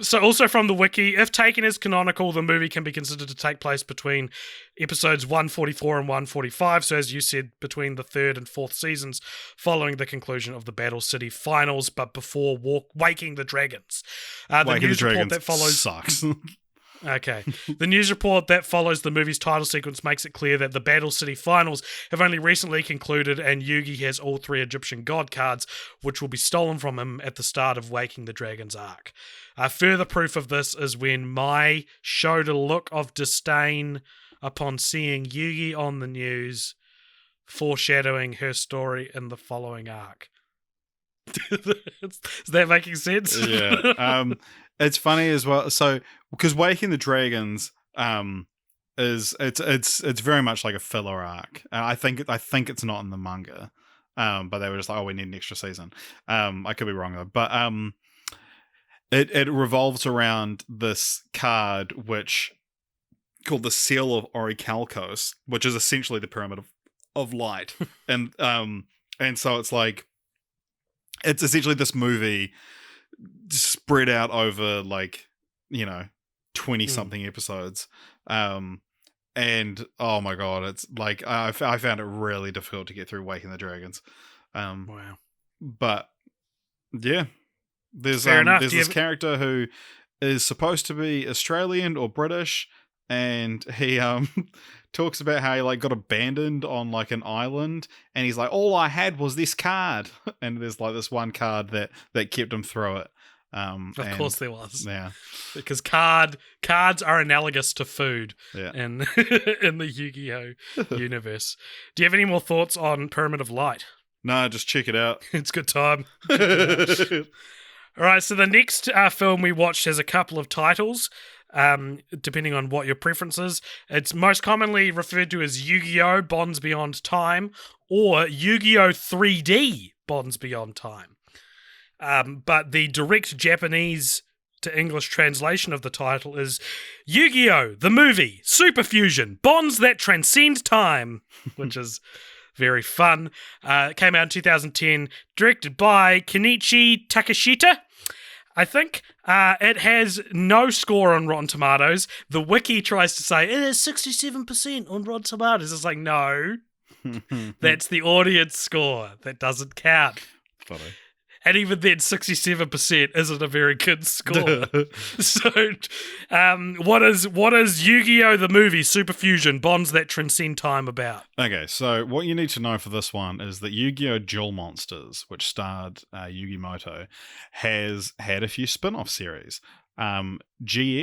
So also from the wiki, if taken as canonical, the movie can be considered to take place between episodes 144 and 145, so as you said, between the 3rd and 4th seasons, following the conclusion of the Battle City finals, but before Waking the Dragons. The news report that follows sucks. Okay. The news report that follows the movie's title sequence makes it clear that the Battle City finals have only recently concluded, and Yugi has all 3 Egyptian god cards, which will be stolen from him at the start of Waking the Dragon's arc. Further proof of this is when Mai showed a look of disdain upon seeing Yugi on the news, foreshadowing her story in the following arc. Is that making sense? Yeah. It's funny as well. So, because Waking the Dragons it's very much like a filler arc. I think it's not in the manga, but they were just like, oh, we need an extra season. I could be wrong though, but it revolves around this card which called the Seal of Orichalcos, which is essentially the Pyramid of Light, and so it's like, it's essentially this movie spread out over 20 something episodes, and oh my god, it's like I found it really difficult to get through Waking the Dragons. Wow. But yeah, there's enough. this character who is supposed to be Australian or British, and he talks about how he got abandoned on an island, and he's like, all I had was this card, and there's this one card that kept him through it. Of course there was. Yeah. Because cards are analogous to food, yeah, in the Yu-Gi-Oh! Universe. Do you have any more thoughts on Pyramid of Light? No, just check it out. It's good time. All right, so the next film we watched has a couple of titles, depending on what your preference is. It's most commonly referred to as Yu-Gi-Oh! Bonds Beyond Time, or Yu-Gi-Oh! 3D Bonds Beyond Time. But the direct Japanese to English translation of the title is Yu-Gi-Oh! The Movie, Super Fusion, Bonds That Transcend Time, which is very fun. It came out in 2010, directed by Kenichi Takeshita, I think. It has no score on Rotten Tomatoes. The wiki tries to say it is 67% on Rotten Tomatoes. It's like, no, that's the audience score. That doesn't count. Funny. And even then, 67% isn't a very good score. So, what is Yu-Gi-Oh! The Movie, Super Fusion, Bonds That Transcend Time about? Okay, so what you need to know for this one is that Yu-Gi-Oh! Duel Monsters, which starred Yugi Moto, has had a few spin-off series. GX,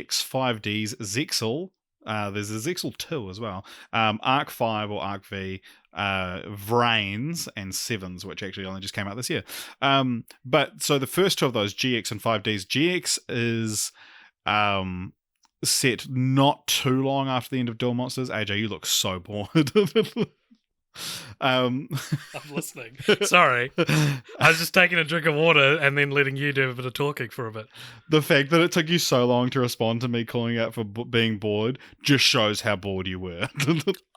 5D's Zexal, there's a Zexal 2 as well, Arc 5 or Arc V, Vrains, and Sevens, which actually only just came out this year. But so the first 2 of those, GX and 5Ds, GX is set not too long after the end of Duel Monsters. AJ, you look so bored. Um, I'm listening. Sorry. I was just taking a drink of water and then letting you do a bit of talking for a bit. the fact that it took you so long to respond to me calling out for being bored just shows how bored you were.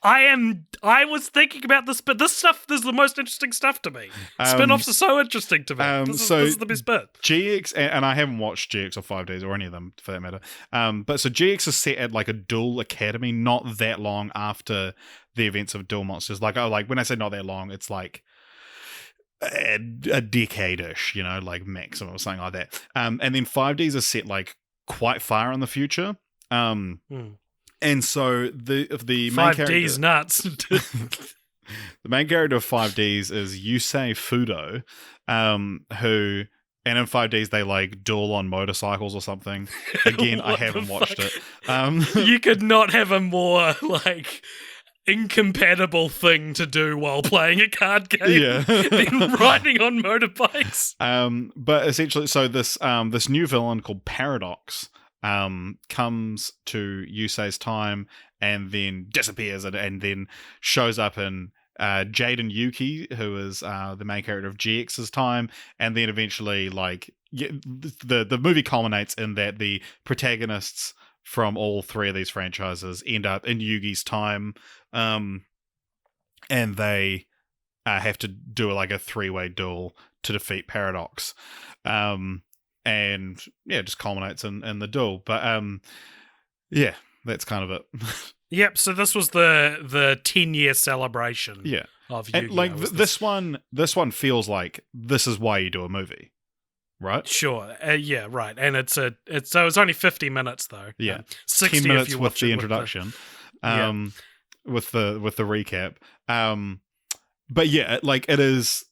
I was thinking about this, but this is the most interesting stuff to me. Spin-offs are so interesting to me. This is the best bit. GX, and I haven't watched GX or 5 Days or any of them for that matter. But so GX is set at like a dual academy, not that long after the events of Duel Monsters. Like when I say not that long, it's like a decade-ish, like maximum or something like that. And then 5Ds is set like quite far in the future. And so the main 5D's nuts. The main character of 5Ds is Yusei Fudo, who, and in 5Ds they like duel on motorcycles or something. Again, I haven't watched it. You could not have a more like incompatible thing to do while playing a card game than riding on motorbikes. But essentially, so this new villain called Paradox comes to Yusei's time and then disappears and then shows up in Jaden Yuki, who is the main character of GX's time, and then eventually the movie culminates in that the protagonists from all three of these franchises end up in Yugi's time, and they have to do like a 3-way duel to defeat Paradox. And yeah, it just culminates in the duel. But yeah, that's kind of it. Yep. So this was the 10-year celebration. Yeah, of Yu-Gi-Oh! And like this one feels like this is why you do a movie, right? Sure. Yeah. Right. And it's only 50 minutes though. Yeah, 60 10 minutes if you with watch the it introduction. With the recap. But yeah, like it is.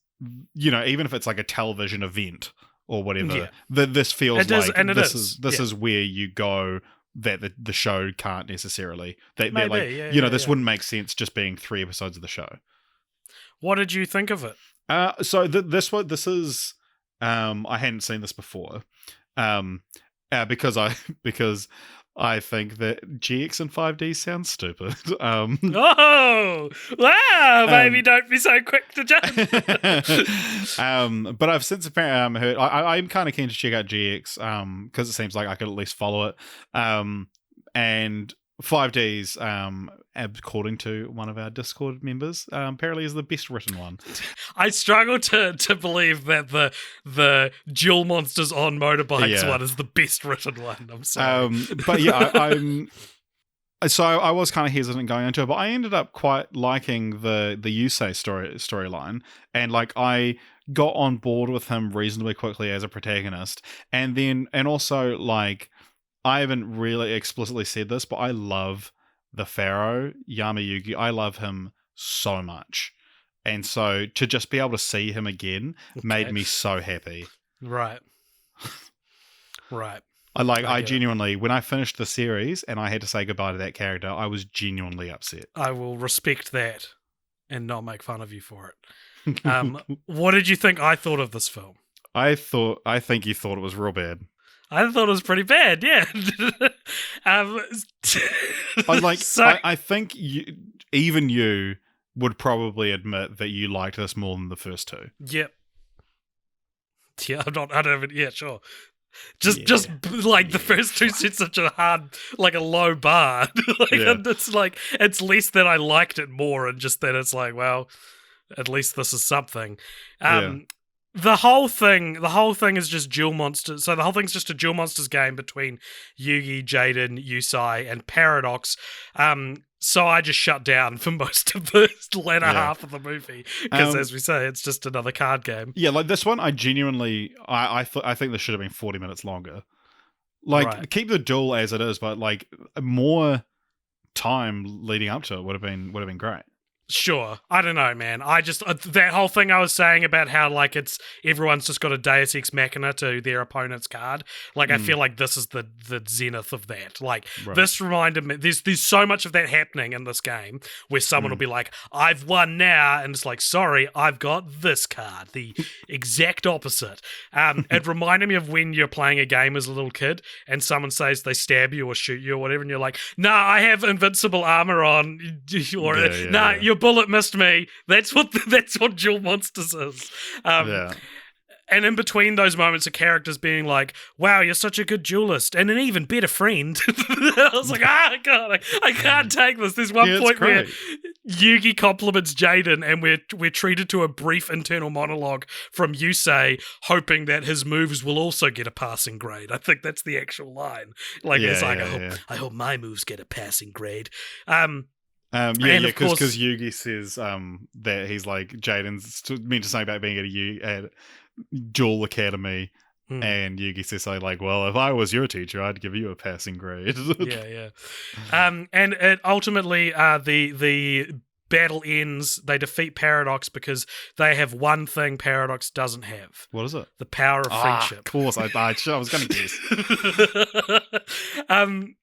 Even if it's like a television event or whatever, this feels this is where you go that the show can't necessarily. This wouldn't make sense just being 3 episodes of the show. What did you think of it? So this is I hadn't seen this before, because I think that GX and 5D sounds stupid. Oh, wow! Maybe don't be so quick to judge. But I've since apparently heard. I'm kind of keen to check out GX because it seems like I could at least follow it. And 5Ds, according to one of our Discord members, apparently is the best written one. I struggle to believe that the Duel Monsters on Motorbikes one is the best written one. I'm sorry. But yeah, so I was kind of hesitant going into it, but I ended up quite liking the Yusei storyline, and like I got on board with him reasonably quickly as a protagonist, and also like I haven't really explicitly said this, but I love the Pharaoh, Yamayugi. I love him so much. And so to just be able to see him again made me so happy. Right. Right. I genuinely, when I finished the series and I had to say goodbye to that character, I was genuinely upset. I will respect that and not make fun of you for it. What did you think I thought of this film? I think you thought it was real bad. I thought it was pretty bad, yeah. I think even you would probably admit that you liked this more than the first two. Yep. Yeah, sure. Just like the first two set such a hard, like a low bar. It's less that I liked it more, and just that it's like, well, at least this is something. The whole thing is just Duel Monsters. So the whole thing's just a Duel Monsters game between Yugi, Jaden, Yusei, and Paradox. So I just shut down for most of the latter half of the movie because, as we say, it's just another card game. Yeah, like this one, I genuinely, I think this should have been 40 minutes longer. Like, keep the duel as it is, but like more time leading up to it would have been great. Sure. I don't know, man. I just, that whole thing I was saying about how, like, everyone's just got a Deus Ex Machina to their opponent's card. Like, I feel like this is the zenith of that. Like, this reminded me, there's so much of that happening in this game where someone will be like, I've won now, and it's like, sorry, I've got this card. The exact opposite. It reminded me of when you're playing a game as a little kid and someone says they stab you or shoot you or whatever, and you're like, nah, I have invincible armor on, or, you're bullet missed me. That's what Duel Monsters is. Yeah. And in between those moments of characters being like, wow, you're such a good duelist and an even better friend. I was like, God, I can't take this. There's one point where Yugi compliments Jaden and we're treated to a brief internal monologue from Yusei, hoping that his moves will also get a passing grade. I think that's the actual line. Like, it's like, I hope my moves get a passing grade. Because Yugi says that he's like, Jaden's meant to say about being at Duel Academy, and Yugi says something like, well, if I was your teacher, I'd give you a passing grade. Yeah. And it ultimately, the battle ends. They defeat Paradox because they have one thing Paradox doesn't have. What is it? The power of friendship. Of course, I was going to guess.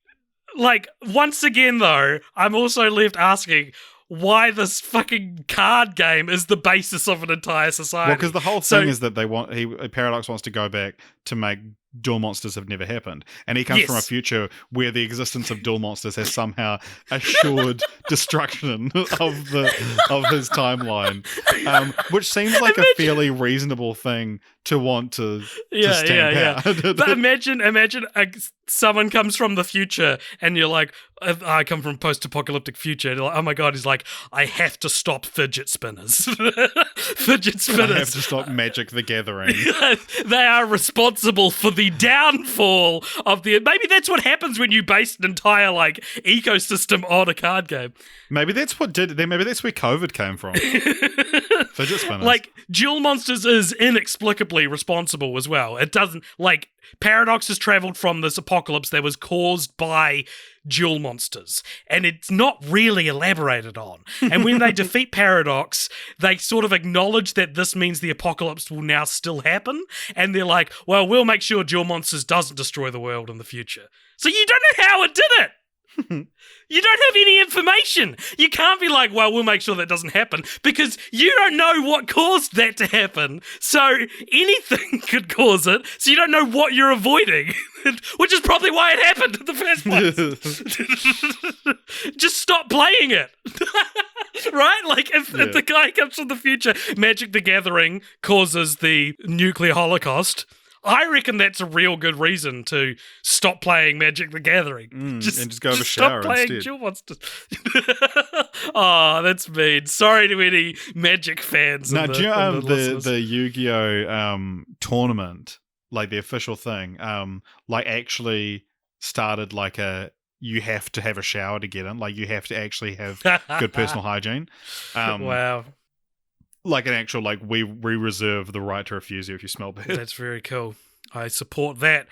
Like, once again, though, I'm also left asking why this fucking card game is the basis of an entire society. Well, because the whole thing is that Paradox wants to go back to make duel monsters have never happened, and he comes from a future where the existence of duel monsters has somehow assured destruction of his timeline, which seems like a fairly reasonable thing to want to stamp out. But imagine someone comes from the future and you're like, I come from post-apocalyptic future. And you're like, oh my God, he's like, I have to stop fidget spinners. Fidget spinners. I have to stop Magic the Gathering. They are responsible for the downfall of the... Maybe that's what happens when you base an entire like ecosystem on a card game. Maybe that's what did it. Maybe that's where COVID came from. Fidget spinners. Like, Duel Monsters is inexplicably responsible as well. It doesn't... Like, Paradox has travelled from this apocalypse that was caused by duel monsters, and it's not really elaborated on. And when they defeat Paradox, they sort of acknowledge that this means the apocalypse will now still happen, and they're like, well, we'll make sure duel monsters doesn't destroy the world in the future. So you don't know how it did it! You don't have any information. You can't be like, well, we'll make sure that doesn't happen, because you don't know what caused that to happen. So anything could cause it, so you don't know what you're avoiding, which is probably why it happened in the first place. Just stop playing it. Right? Like, if the guy comes from the future, Magic the Gathering causes the nuclear holocaust, I reckon that's a real good reason to stop playing Magic the Gathering. And just go have a shower stop playing instead. Duel Monsters. Oh, that's mean. Sorry to any Magic fans. Now, do you know the Yu-Gi-Oh tournament, like the official thing, like actually started like you have to have a shower to get in. Like, you have to actually have good personal hygiene. Wow. Like an actual, like, we reserve the right to refuse you if you smell bad. That's very cool. I support that.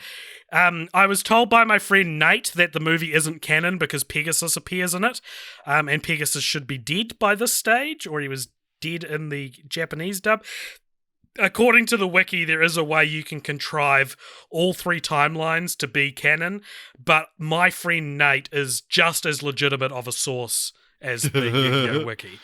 I was told by my friend Nate that the movie isn't canon because Pegasus appears in it, and Pegasus should be dead by this stage, or he was dead in the Japanese dub. According to the wiki, there is a way you can contrive all three timelines to be canon, but my friend Nate is just as legitimate of a source as the Yu-Gi-Oh! Wiki.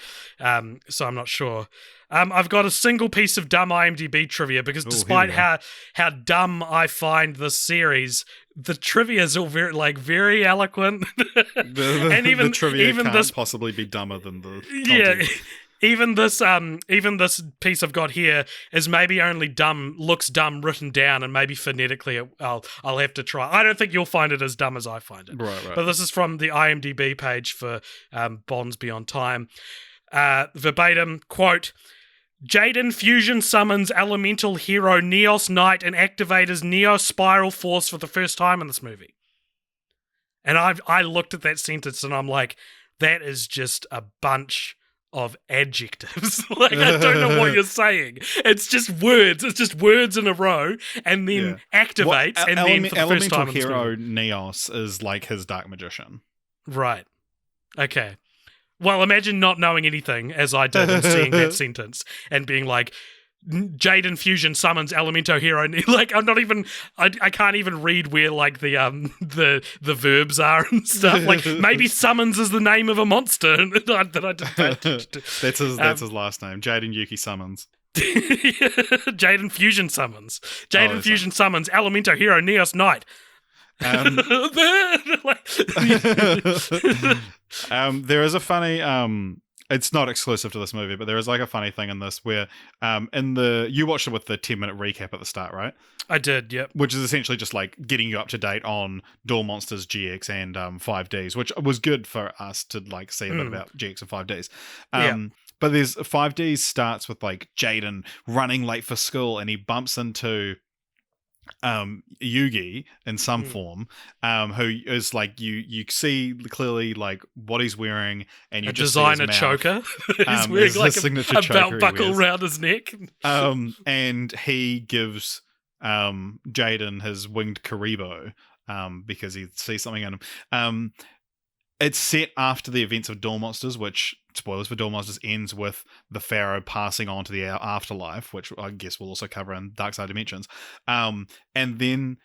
So I'm not sure. I've got a single piece of dumb IMDb trivia because despite how dumb I find this series, the trivia is all very eloquent. And even the trivia even can't this possibly be dumber than the content. yeah. Even this piece I've got here is maybe only looks dumb written down, and maybe phonetically I'll have to try. I don't think you'll find it as dumb as I find it. Right. But this is from the IMDb page for Bonds Beyond Time. Verbatim, quote, Jaden fusion summons elemental hero Neos Knight and activates Neos Spiral Force for the first time in this movie. And I looked at that sentence and I'm like, that is just a bunch of adjectives. Like, I don't know what you're saying. It's just words. It's just words in a row, and then activates, and then for the first time in this hero movie. Neos is like his dark magician. Right. Okay. Well, imagine not knowing anything, as I did, and seeing that sentence, and being like, Jaden Fusion summons Elemento Hero. Like, I'm not even, I can't even read where, like, the verbs are and stuff. Like, maybe summons is the name of a monster that I didn't pay attention to. That's his last name. Jaden Yuki summons. Jaden Fusion summons. Jaden Fusion summons Elemento Hero Neos Knight. There is a funny it's not exclusive to this movie, but there is like a funny thing in this where you watched it with the 10-minute recap at the start, right? I did, yep. Which is essentially just like getting you up to date on Duel Monsters GX and 5Ds, which was good for us to like see a bit about GX and 5Ds. But there's 5Ds starts with like Jaden running late for school, and he bumps into Yugi in some form, who is like you see clearly like what he's wearing, and you just designer see his choker. mouth. He's wearing like signature a belt buckle around his neck. And he gives Jaden his winged Karibo because he sees something in him. It's set after the events of Duel Monsters, which, spoilers for Duel Monsters, ends with the Pharaoh passing on to the afterlife, which I guess we'll also cover in Dark Side Dimensions. And then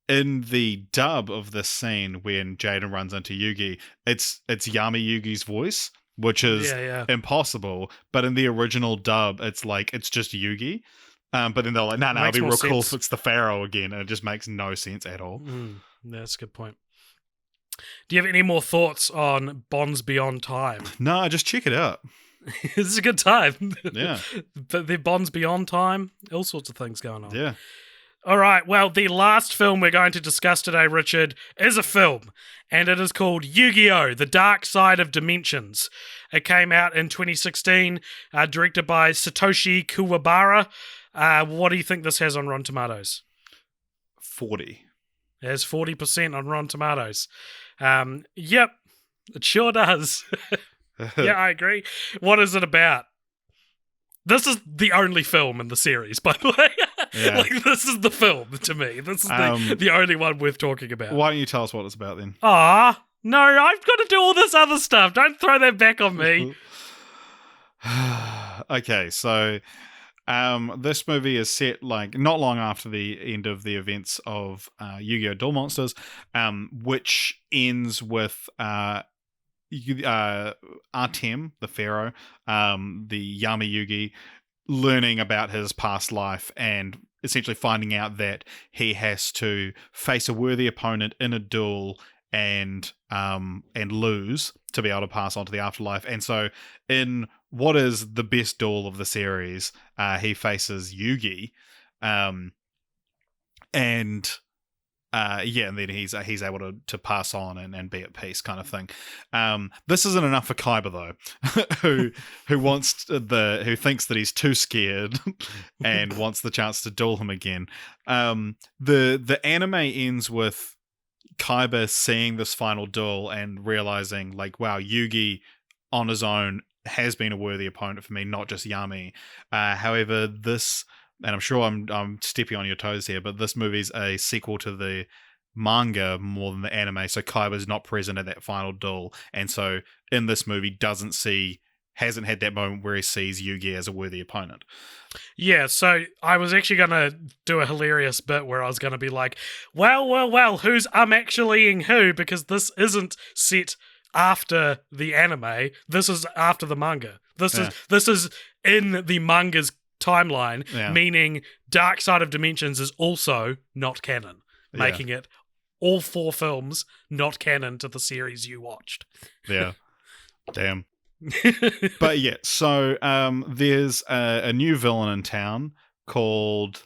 in the dub of this scene when Jaden runs into Yugi, it's Yami Yugi's voice, which is impossible. But in the original dub, it's just Yugi. But then they're like, no, it'd be real cool if it's the Pharaoh again. And it just makes no sense at all. That's a good point. Do you have any more thoughts on Bonds Beyond Time? No, just check it out. It's a good time. Yeah. But the Bonds Beyond Time, all sorts of things going on. Yeah. All right, well, the last film we're going to discuss today, Richard, is a film, and it is called Yu-Gi-Oh! The Dark Side of Dimensions. It came out in 2016, directed by Satoshi Kuwabara. What do you think this has on Rotten Tomatoes? 40. It has 40% on Rotten Tomatoes. Yep, it sure does. Yeah, I agree. What is it about? This is the only film in the series, by the way. Yeah. Like, this is the film to me. This is the only one worth talking about. Why don't you tell us what it's about then? No, I've got to do all this other stuff. Don't throw that back on me. Okay, so this movie is set like not long after the end of the events of Yu-Gi-Oh! Duel Monsters, which ends with Artem, the Pharaoh, the Yami Yugi, learning about his past life and essentially finding out that he has to face a worthy opponent in a duel and lose to be able to pass on to the afterlife. And so in what is the best duel of the series, he faces Yugi, and then he's able to pass on and be at peace, kind of thing. This isn't enough for Kaiba though, who thinks that he's too scared and wants the chance to duel him again. The anime ends with Kaiba seeing this final duel and realizing, like, wow, Yugi on his own has been a worthy opponent for me, not just Yami. However, this, and I'm sure I'm stepping on your toes here, but this movie's a sequel to the manga more than the anime, so Kaiba's not present at that final duel, and so in this movie hasn't had that moment where he sees Yugi as a worthy opponent. Yeah, so I was actually going to do a hilarious bit where I was going to be like, well, who's actuallying who? Because this isn't set after the anime. This is after the manga. This is in the manga's timeline, meaning Dark Side of Dimensions is also not canon, making it all 4 films not canon to the series you watched. Yeah. Damn. But yeah, so there's a new villain in town called...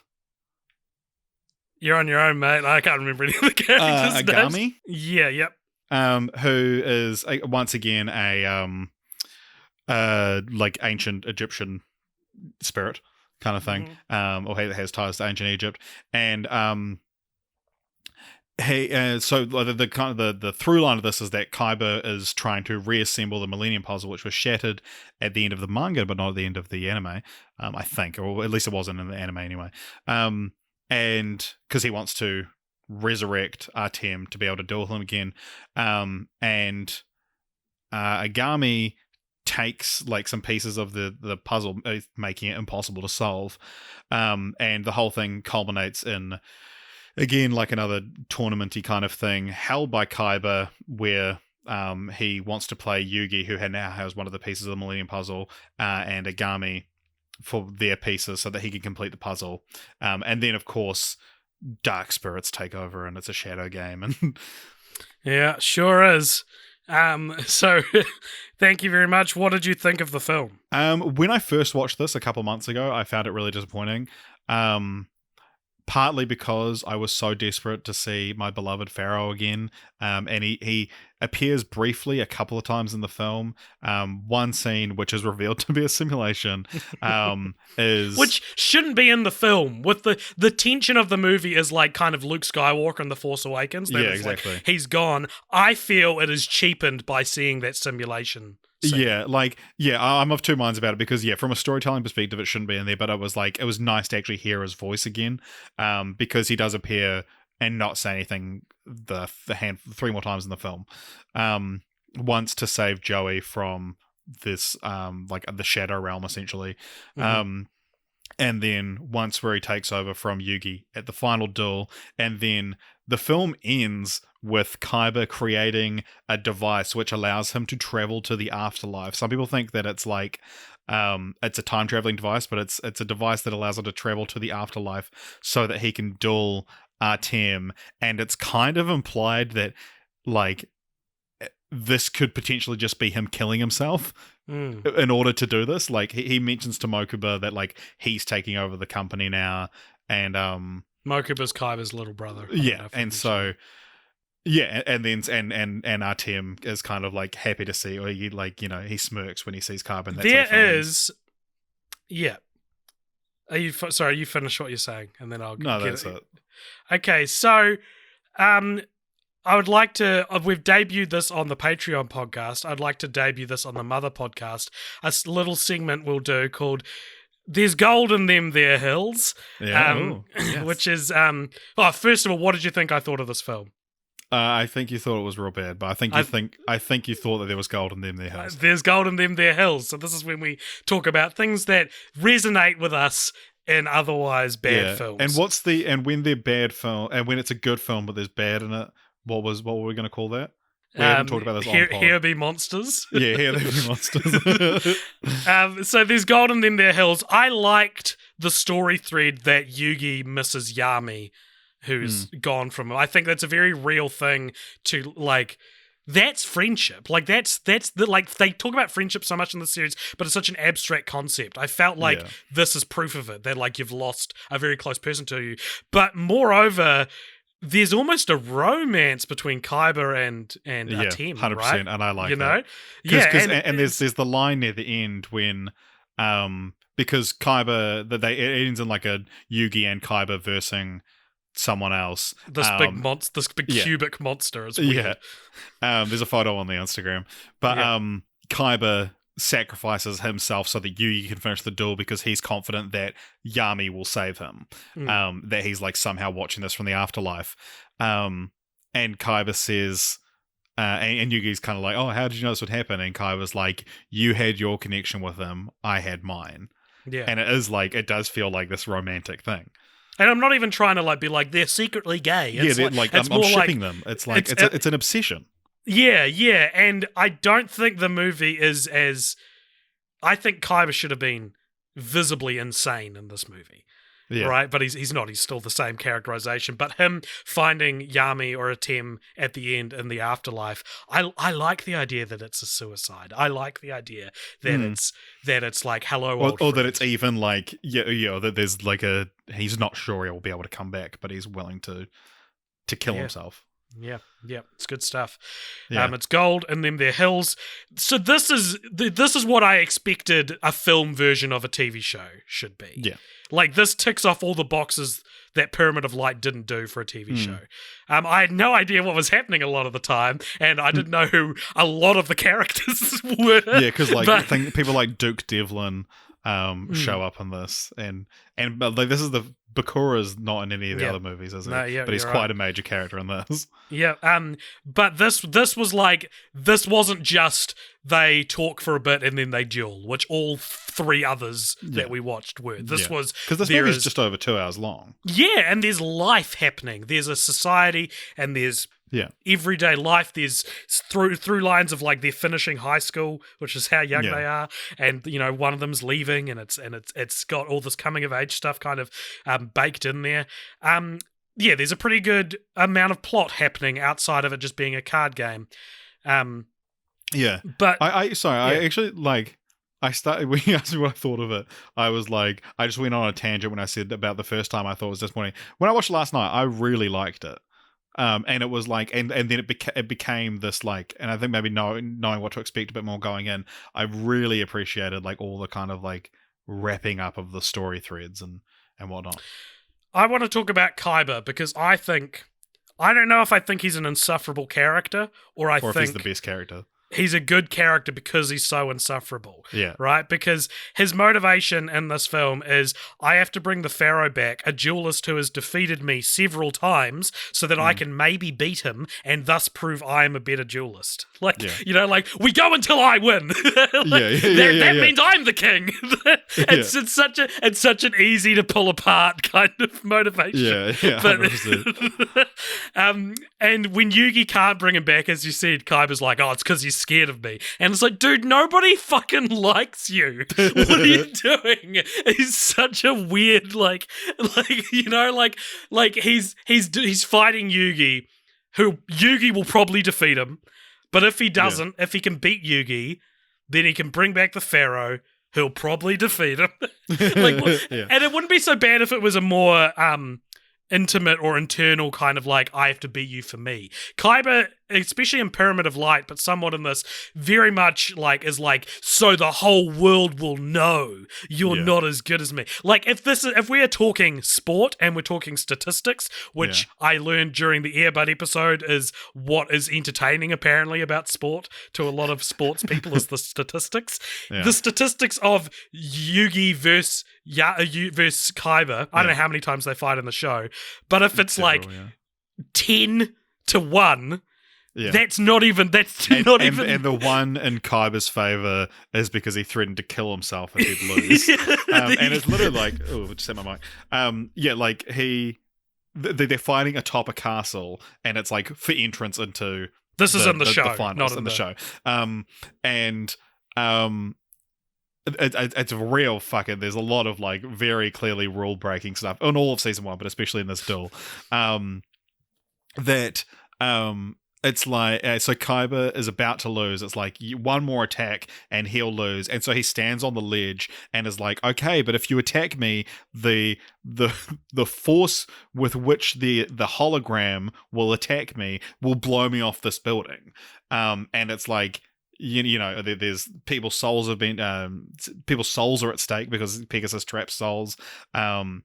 You're on your own, mate. I can't remember any of the characters' Agami? names. Yeah, yep. Who is once again a like ancient Egyptian spirit kind of thing, or has ties to ancient Egypt, and so the kind of the through line of this is that Kaiba is trying to reassemble the Millennium Puzzle, which was shattered at the end of the manga, but not at the end of the anime, I think, or at least it wasn't in the anime anyway, and because he wants to resurrect Artem to be able to duel him again, and Agami takes like some pieces of the puzzle, making it impossible to solve, and the whole thing culminates in, again, like another tournament-y kind of thing held by Kaiba, where he wants to play Yugi, who now has one of the pieces of the Millennium Puzzle, and Agami for their pieces so that he can complete the puzzle, and then of course dark spirits take over and it's a shadow game. And yeah, sure is. So thank you very much. What did you think of the film? When I first watched this a couple months ago, I found it really disappointing. Partly because I was so desperate to see my beloved Pharaoh again. And he appears briefly a couple of times in the film. One scene, which is revealed to be a simulation, is... Which shouldn't be in the film. With the tension of the movie is like kind of Luke Skywalker in The Force Awakens. Yeah, exactly. exactly. He's gone. I feel it is cheapened by seeing that simulation. I'm of two minds about it because, from a storytelling perspective, it shouldn't be in there, but it was nice to actually hear his voice again, because he does appear and not say anything three more times in the film. Once to save Joey from this, the Shadow Realm, essentially. Mm-hmm. And then once where he takes over from Yugi at the final duel, and then the film ends with Kaiba creating a device which allows him to travel to the afterlife. Some people think that it's like it's a time traveling device, but it's a device that allows him to travel to the afterlife so that he can duel Artem. And it's kind of implied that like this could potentially just be him killing himself in order to do this. Like he mentions to Mokuba that like he's taking over the company now, and Mokuba's Kaiba's little brother. And so and Artem is kind of like happy to see, or he smirks when he sees Kaiba. And that's Are you sorry? You finish what you're saying, and then I'll no, that's it. Okay, so I would like to. We've debuted this on the Patreon podcast. I'd like to debut this on the Mother podcast. A little segment we'll do called "There's Gold in Them There Hills," yes. which is first of all, what did you think I thought of this film? I think you thought it was real bad, but I think you thought that there was gold in them there hills. There's gold in them there hills. So this is when we talk about things that resonate with us in otherwise bad films. And when they're bad film, and when it's a good film but there's bad in it, what were we going to call that? We haven't talked about this on pod. Here Be Monsters. Yeah, Here They Be Monsters. So there's gold in them there hills. I liked the story thread that Yugi misses Yami, who's gone from him. I think that's a very real thing to like. That's friendship. Like that's the like they talk about friendship so much in the series, but it's such an abstract concept. I felt like this is proof of it, that like you've lost a very close person to you. But moreover, there's almost a romance between Kaiba and Artem, 100%, right? and I like you know, that. And there's the line near the end when because Kaiba it ends in like a Yugi and Kaiba versing someone else. This big cubic monster is weird. There's a photo on the Instagram. But Kaiba sacrifices himself so that Yugi can finish the duel because he's confident that Yami will save him. That he's like somehow watching this from the afterlife. And Kaiba says, and Yugi's kind of like, oh, how did you know this would happen? And Kaiba's like, you had your connection with him, I had mine. Yeah. And it does feel like this romantic thing. And I'm not even trying to like be like they're secretly gay. It's I'm shipping them. It's like it's an obsession. Yeah, and I don't think the movie is as. I think Kaiba should have been visibly insane in this movie, right? But he's not. He's still the same characterization. But him finding Yami or Artem at the end in the afterlife, I like the idea that it's a suicide. I like the idea that it's like hello, old or friend. that it's even like that there's like he's not sure he'll be able to come back, but he's willing to kill himself. Yeah, it's good stuff. It's gold in them there hills. So this is what I expected a film version of a TV show should be. Yeah, like this ticks off all the boxes that Pyramid of Light didn't do for a TV show. I had no idea what was happening a lot of the time, and I didn't know who a lot of the characters were. Yeah, because people like Duke Devlin show up in this, and like this is Bakura's not in any of the other movies, is he? No, but he's quite a major character in this. Yeah, but this was like, this wasn't just they talk for a bit and then they duel, which all three others that we watched were. This was... Because this movie's just over 2 hours long. Yeah, and there's life happening. There's a society and there's everyday life. There's through lines of like they're finishing high school, which is how young they are, and one of them's leaving, and it's got all this coming of age stuff kind of baked in there. There's a pretty good amount of plot happening outside of it just being a card game. Yeah. But I sorry, I yeah. actually like I started when you asked me what I thought of it, I was like I just went on a tangent when I said about the first time I thought it was disappointing. When I watched it last night, I really liked it. And it was like and then it became this like and I think maybe knowing what to expect a bit more going in, I really appreciated like all the kind of like wrapping up of the story threads and whatnot. I want to talk about Kaiba because I don't know if I think he's an insufferable character or I Or if he's the think best character. he's a good character because he's so insufferable, Yeah. right? Because his motivation in this film is I have to bring the Pharaoh back, a duelist who has defeated me several times, so that I can maybe beat him and thus prove I am a better duelist. Like, Yeah. like we go until I win. That means I'm the king. It's such an easy to pull apart kind of motivation. Yeah, 100%. And when Yugi can't bring him back, as you said, Kaiba's like, oh, it's because he's scared of me. And it's like, dude, nobody fucking likes you. What are you doing? He's such a weird, like he's fighting Yugi, who Yugi will probably defeat him. But if he doesn't, if he can beat Yugi, then he can bring back the Pharaoh, who'll probably defeat him. And it wouldn't be so bad if it was a more intimate or internal kind of like, I have to beat you for me. Kaiba, especially in Pyramid of Light, but somewhat in this, very much like is like, so the whole world will know you're not as good as me. Like if we are talking sport and we're talking statistics, which I learned during the Earbud episode is what is entertaining apparently about sport to a lot of sports people is the statistics. The statistics of Yugi versus Kaiba, I don't know how many times they fight in the show, but if it's like 10-1, that's not even. And the one in Kaiba's favor is because he threatened to kill himself if he'd lose. And it's literally like, oh, just set my mic. Like they're fighting atop a castle, and it's like for entrance into this is in the show, finals, not in the show. It's real fucking. There's a lot of like very clearly rule breaking stuff in all of season 1, but especially in this duel. It's like so Kaiba is about to lose. It's like one more attack and he'll lose, and so he stands on the ledge and is like, okay, but if you attack me, the force with which the hologram will attack me will blow me off this building. And it's like, you know, there's people's souls are at stake because Pegasus traps souls, and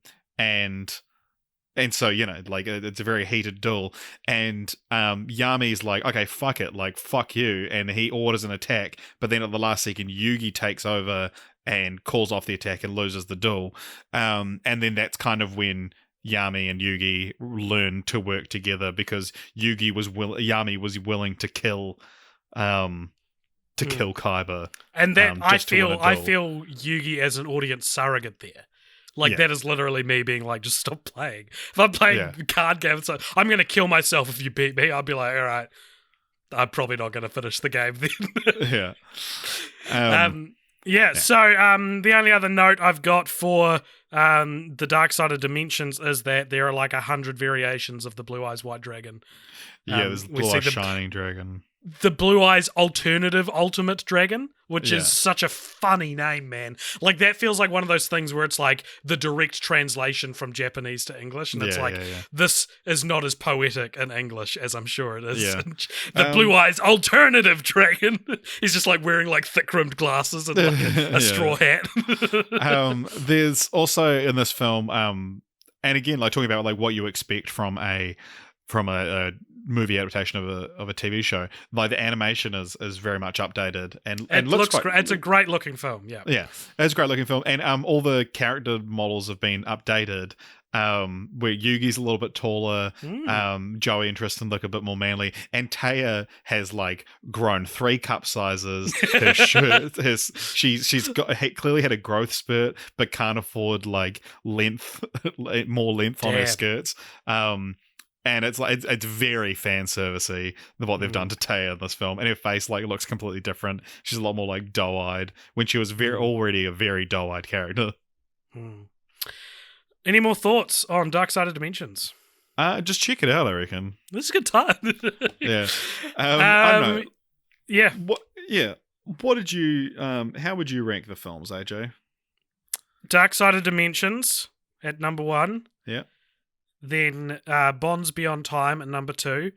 so, you know, like it's a very heated duel, and Yami's like, okay, fuck it, like fuck you, and he orders an attack, but then at the last second Yugi takes over and calls off the attack and loses the duel, and then that's kind of when Yami and Yugi learn to work together because Yami was willing to kill Kaiba, and that I feel Yugi as an audience surrogate there. Like, that is literally me being like, just stop playing. If I'm playing card games, so I'm going to kill myself if you beat me, I'll be like, all right, I'm probably not going to finish the game then. So the only other note I've got for the Dark Side of Dimensions is that there are like 100 variations of the Blue Eyes White Dragon. There's Blue Eyes Shining Dragon. The Blue Eyes Alternative Ultimate Dragon, which is such a funny name, man. Like, that feels like one of those things where it's like the direct translation from Japanese to English, and it's this is not as poetic in English as I'm sure it is. The Blue Eyes Alternative Dragon. He's just like wearing like thick-rimmed glasses and like a straw hat. There's also in this film, and again, like talking about like what you expect from a movie adaptation of a TV show, like the animation is very much updated and it looks great. It's a great looking film. It's a great looking film, and all the character models have been updated, where Yugi's a little bit taller, Joey and Tristan look a bit more manly, and Taya has like grown 3 cup sizes. Her shirt she's clearly had a growth spurt but can't afford like more length on her skirts. And it's like it's very fan servicey what they've done to Taya in this film, and her face like looks completely different. She's a lot more like doe-eyed when she was already a very doe-eyed character. Any more thoughts on Dark Side of Dimensions? Just check it out, I reckon. This is a good time. I don't know. Yeah. yeah. What did you? How would you rank the films, AJ? Dark Side of Dimensions at number 1. Yeah. Then Bonds Beyond Time at number 2.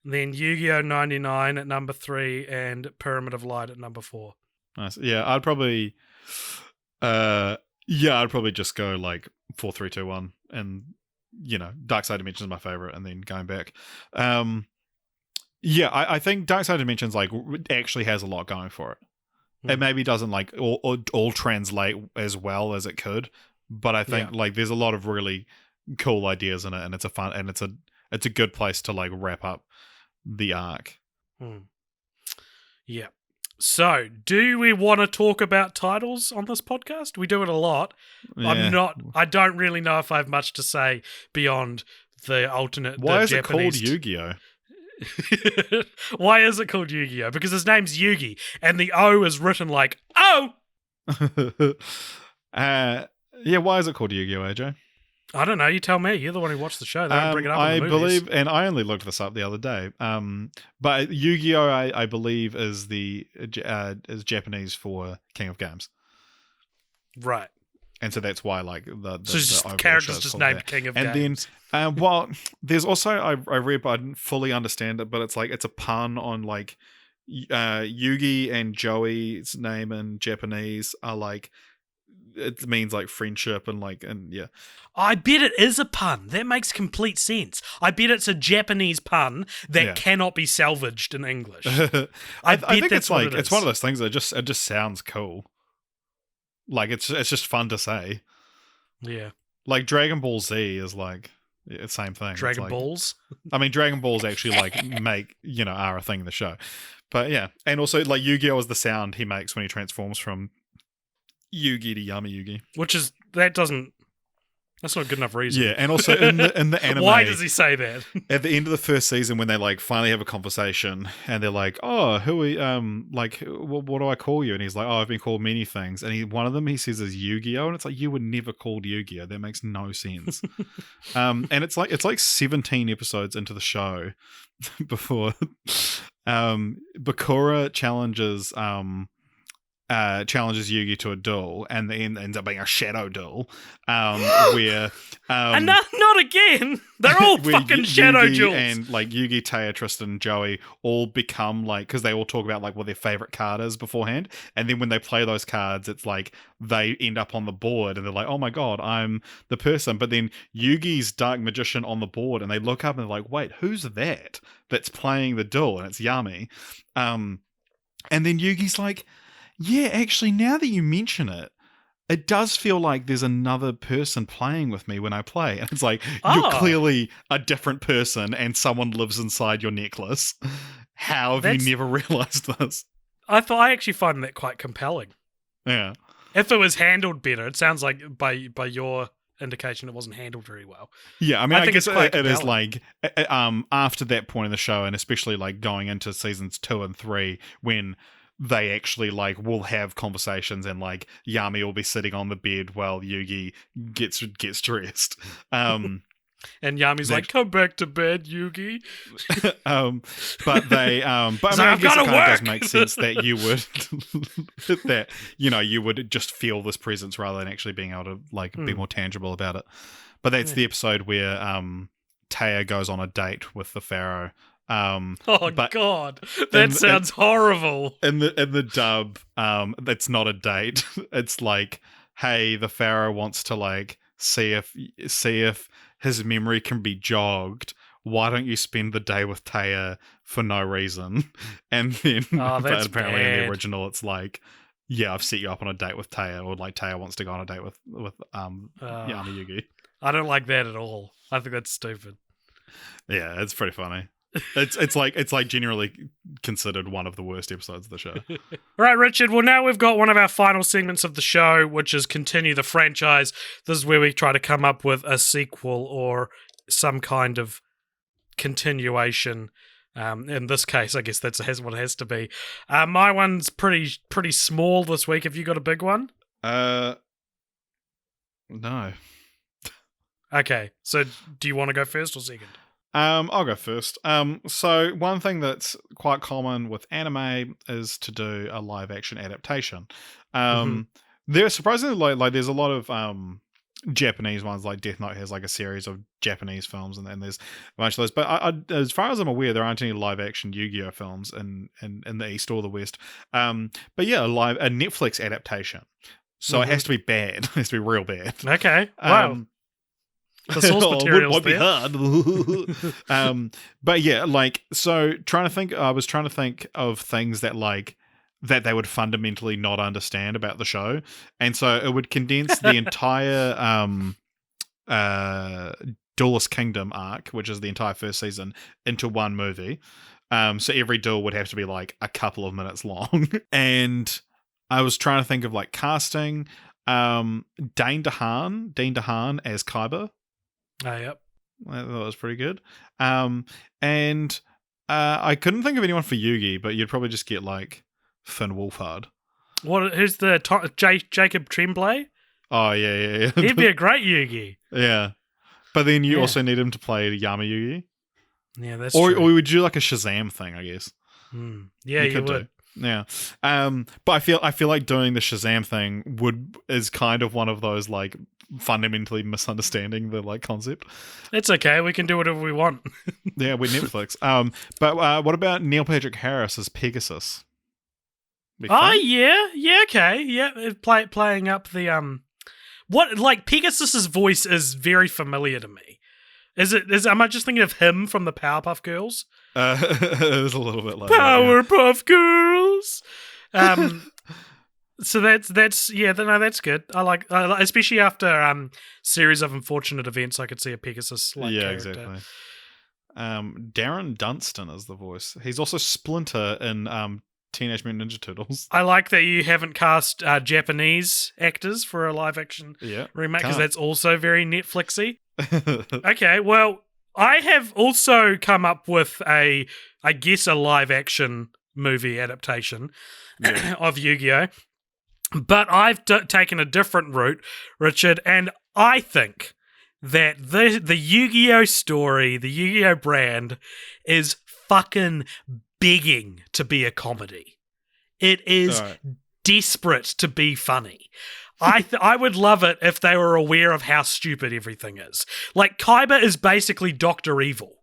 Then Yu-Gi-Oh! 99 at number 3. And Pyramid of Light at number 4. Nice. Yeah, I'd probably. I'd probably just go like 4, 3, 2, 1, and Dark Side Dimensions is my favorite, and then going back. I think Dark Side Dimensions like actually has a lot going for it. It maybe doesn't like all translate as well as it could, but I think like there's a lot of really cool ideas in it, and it's a good place to like wrap up the arc. Yeah. So, do we want to talk about titles on this podcast? We do it a lot. Yeah. I don't really know if I have much to say beyond the alternate. Why is Japanese it called Yu-Gi-Oh? Why is it called Yu-Gi-Oh? Because his name's Yugi, and the O is written like O. Why is it called Yu-Gi-Oh, AJ? I don't know. You tell me. You're the one who watched the show. They don't bring it up in the movies. Believe, and I only looked this up the other day. But Yu-Gi-Oh, I believe, is is Japanese for King of Games, right? And so that's why, like, the character's just named King of Games. And then, there's also I read, but I didn't fully understand it. But it's like it's a pun on like Yugi and Joey's name in Japanese are like. It means like friendship and yeah. I bet it is a pun. That makes complete sense. I bet it's a Japanese pun that cannot be salvaged in English. I think it's like it's one of those things that it just sounds cool. Like it's just fun to say. Yeah. Like Dragon Ball Z is like the same thing. Dragon Balls? I mean Dragon Balls actually like are a thing in the show. But yeah. And also like Yu-Gi-Oh is the sound he makes when he transforms from Yugi to Yami Yugi. Which is that's not a good enough reason. Yeah, and also in the anime. Why does he say that? At the end of the first season when they like finally have a conversation and they're like, "Oh, who are what do I call you?" And he's like, "Oh, I've been called many things." And one of them he says is Yu-Gi-Oh, and it's like you were never called Yu-Gi-Oh. That makes no sense. And it's like 17 episodes into the show before Bakura challenges Yugi to a duel, and then ends up being a shadow duel, where and not again. They're all fucking shadow duels. And like Yugi, Taya, Tristan, and Joey all become like because they all talk about like what their favorite card is beforehand, and then when they play those cards, it's like they end up on the board, and they're like, "Oh my god, I'm the person." But then Yugi's Dark Magician on the board, and they look up and they're like, "Wait, who's that's playing the duel?" And it's Yami. And then Yugi's like, yeah, actually, now that you mention it, it does feel like there's another person playing with me when I play. And it's like, you're clearly a different person and someone lives inside your necklace. How have you never realized this? I actually find that quite compelling. Yeah. If it was handled better, it sounds like by your indication it wasn't handled very well. Yeah, I mean, I guess it is like after that point in the show, and especially like going into seasons 2 and 3 when they actually like will have conversations and like Yami will be sitting on the bed while Yugi gets dressed. And Yami's like, "Come back to bed, Yugi." But I guess it kind of does make sense that you would you would just feel this presence rather than actually being able to like be more tangible about it. But that's the episode where Taya goes on a date with the Pharaoh. God, that sounds horrible. In the dub, it's not a date. It's like, hey, the Pharaoh wants to like see if his memory can be jogged. Why don't you spend the day with Taya for no reason? And then, but apparently in the original, it's like, yeah, I've set you up on a date with Taya, or like Taya wants to go on a date with Yami Yugi. I don't like that at all. I think that's stupid. Yeah, it's pretty funny. It's like generally considered one of the worst episodes of the show. Right, Richard. Well, now we've got one of our final segments of the show, which is continue the franchise. This is where we try to come up with a sequel or some kind of continuation. In this case, I guess that's what it has to be. My one's pretty small this week. Have you got a big one? No. Okay, so do you want to go first or second? I'll go first. So one thing that's quite common with anime is to do a live action adaptation. Hmm. There's surprisingly like there's a lot of Japanese ones, like Death Note has like a series of Japanese films, and then there's a bunch of those. But as far as I'm aware, there aren't any live action Yu-Gi-Oh films in the East or the West. But yeah, a Netflix adaptation. So it has to be bad. It has to be real bad. Okay. Wow. The source material's would be there. hard. But yeah, like, so I was trying to think of things that like that they would fundamentally not understand about the show, and so it would condense the entire Duelist Kingdom arc, which is the entire first season, into one movie. So every duel would have to be like a couple of minutes long, and I was trying to think of like casting. Dean DeHaan as Kaiba. Oh, yep. That was pretty good. And I couldn't think of anyone for Yugi, but you'd probably just get like Finn Wolfhard. Who's the Jacob Tremblay? Oh yeah. He'd be a great Yugi. Yeah, but then you also need him to play Yama Yugi. Yeah, that's or true. we would do like a Shazam thing, I guess. Yeah, you would. Yeah. But I feel like doing the Shazam thing is kind of one of those like fundamentally misunderstanding the like concept. It's okay. We can do whatever we want. Yeah, we're Netflix. But what about Neil Patrick Harris as Pegasus? Yeah, okay, yeah. Playing up the what like Pegasus's voice is very familiar to me. Am I just thinking of him from the Powerpuff Girls? It was a little bit like Powerpuff Girls. So that's good. I like especially after series of unfortunate events. I could see a Pegasus like character. Exactly. Darren Dunstan is the voice. He's also Splinter in Teenage Mutant Ninja Turtles. I like that you haven't cast Japanese actors for a live action remake, because that's also very Netflixy. Okay, well, I have also come up with I guess a live action movie adaptation of Yu-Gi-Oh! But I've taken a different route, Richard, and I think that the Yu-Gi-Oh! Story, the Yu-Gi-Oh! Brand, is fucking begging to be a comedy. It is desperate to be funny. I would love it if they were aware of how stupid everything is. Like, Kaiba is basically Dr. Evil.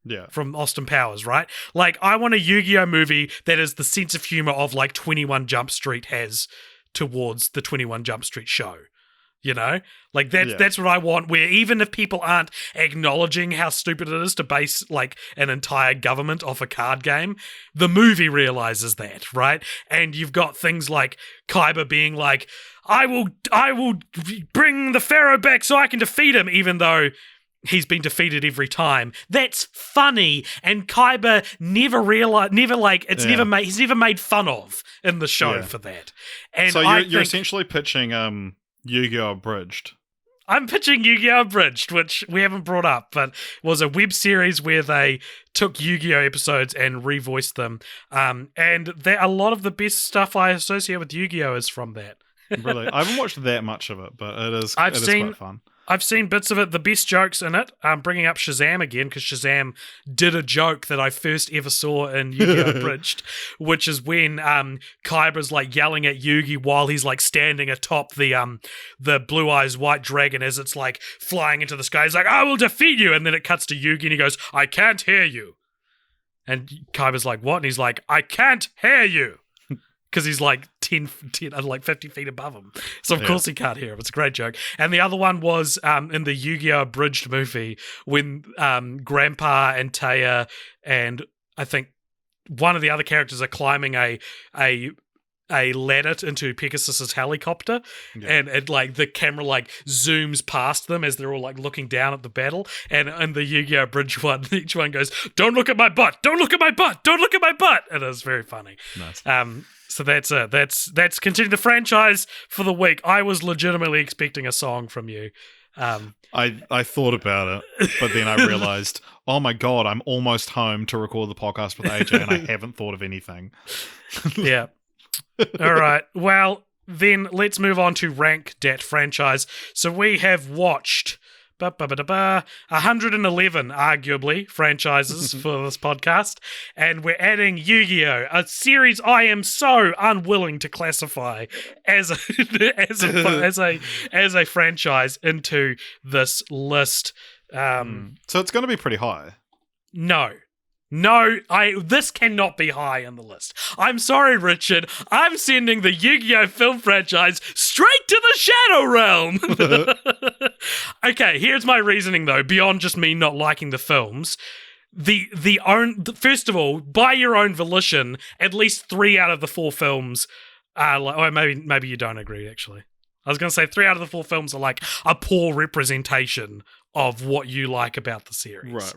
Yeah. From Austin Powers, right? Like, I want a Yu-Gi-Oh! Movie that is the sense of humor of like 21 Jump Street has towards the 21 Jump Street show. You know? Like, that's what I want, where even if people aren't acknowledging how stupid it is to base, like, an entire government off a card game, the movie realizes that, right? And you've got things like Kaiba being like, I will bring the Pharaoh back so I can defeat him, even though he's been defeated every time. That's funny, and Kaiba he's never made fun of in the show for that. And so you're essentially pitching Yu-Gi-Oh! Abridged. I'm pitching Yu-Gi-Oh! Abridged, which we haven't brought up, but was a web series where they took Yu-Gi-Oh! Episodes and revoiced them. And a lot of the best stuff I associate with Yu-Gi-Oh! Is from that. Really? I haven't watched that much of it, but it is quite fun. I've seen bits of it. The best jokes in it, bringing up Shazam again, because Shazam did a joke that I first ever saw in Yu-Gi-Oh! Abridged, which is when Kaiba's like yelling at Yugi while he's like standing atop the Blue Eyes White Dragon as it's like flying into the sky. He's like, I will defeat you. And then it cuts to Yugi and he goes, I can't hear you. And Kaiba's like, what? And he's like, I can't hear you. Because he's like 50 feet above him. So, of course, he can't hear him. It's a great joke. And the other one was in the Yu-Gi-Oh! Abridged movie when Grandpa and Taya and I think one of the other characters are climbing a ladder into Pegasus's helicopter, and like the camera like zooms past them as they're all like looking down at the battle. And in the Yu-Gi-Oh! Abridged one, each one goes, "Don't look at my butt! Don't look at my butt! Don't look at my butt!" And it's very funny. Nice. So that's continued the franchise for the week. I was legitimately expecting a song from you. I thought about it, but then I realized, oh my god, I'm almost home to record the podcast with AJ, and I haven't thought of anything. Yeah. All right. Well, then let's move on to rank that franchise. So we have watched 111, arguably, franchises for this podcast, and we're adding Yu-Gi-Oh, a series I am so unwilling to classify as a as a franchise into this list. So it's going to be pretty high. No, this cannot be high on the list. I'm sorry, Richard. I'm sending the Yu-Gi-Oh! Film franchise straight to the Shadow Realm. Okay, here's my reasoning, though, beyond just me not liking the films. First of all, by your own volition, at least 3 out of the 4 films are like, or maybe you don't agree, actually. I was going to say 3 out of the 4 films are like a poor representation of what you like about the series. Right.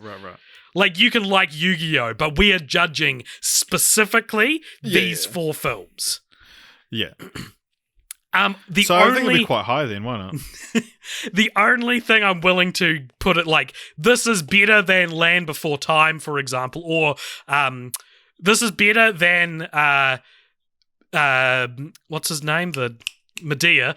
Like, you can like Yu-Gi-Oh, but we are judging specifically these 4 films. Yeah. I think it'll be quite high then, why not? The only thing I'm willing to put it like, this is better than Land Before Time, for example, or this is better than what's his name? The Medea,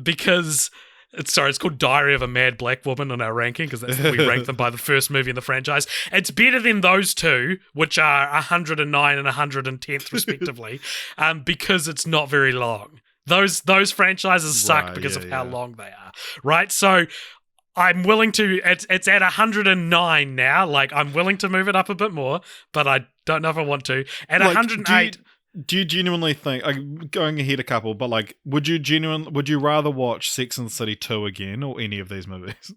because it's called Diary of a Mad Black Woman on our ranking, because that's we rank them by the first movie in the franchise. It's better than those 2, which are 109 and 110th respectively, because it's not very long. Those franchises suck because of how long they are, right? So I'm willing to. It's at 109 now. Like, I'm willing to move it up a bit more, but I don't know if I want to. At 108. Do you genuinely think, going ahead a couple, but like, would you rather watch Sex and the City 2 again or any of these movies?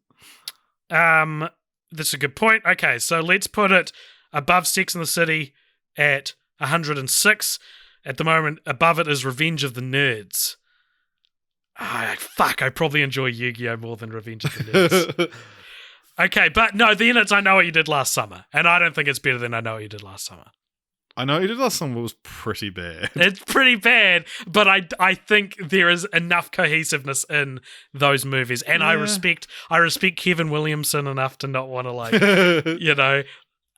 That's a good point. Okay, so let's put it above Sex and the City at 106. At the moment, above it is Revenge of the Nerds. I probably enjoy Yu-Gi-Oh! More than Revenge of the Nerds. Okay, but no, then it's I Know What You Did Last Summer, and I don't think it's better than I Know What You Did Last Summer. I Know You Did Last Summer was pretty bad. It's pretty bad, but I think there is enough cohesiveness in those movies, and I respect Kevin Williamson enough to not want to, like,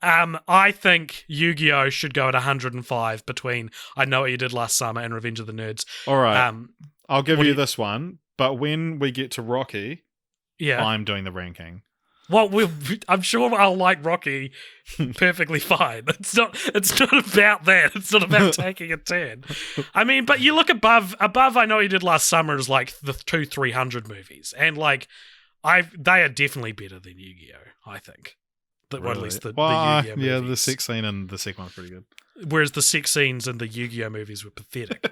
I think Yu-Gi-Oh! Should go at 105 between I Know What You Did Last Summer and Revenge of the Nerds. All right, I'll give you this one, but when we get to Rocky, I'm doing the ranking. Well, I'm sure I'll like Rocky perfectly fine. It's not about that. It's not about taking a turn. I mean, but you look above I Know What You Did Last Summer is like the 300 movies, and like they are definitely better than Yu-Gi-Oh! I think. Or at least the Yu-Gi-Oh! movies. Yeah, the sex scene in the second one's pretty good. Whereas the sex scenes in the Yu-Gi-Oh! Movies were pathetic.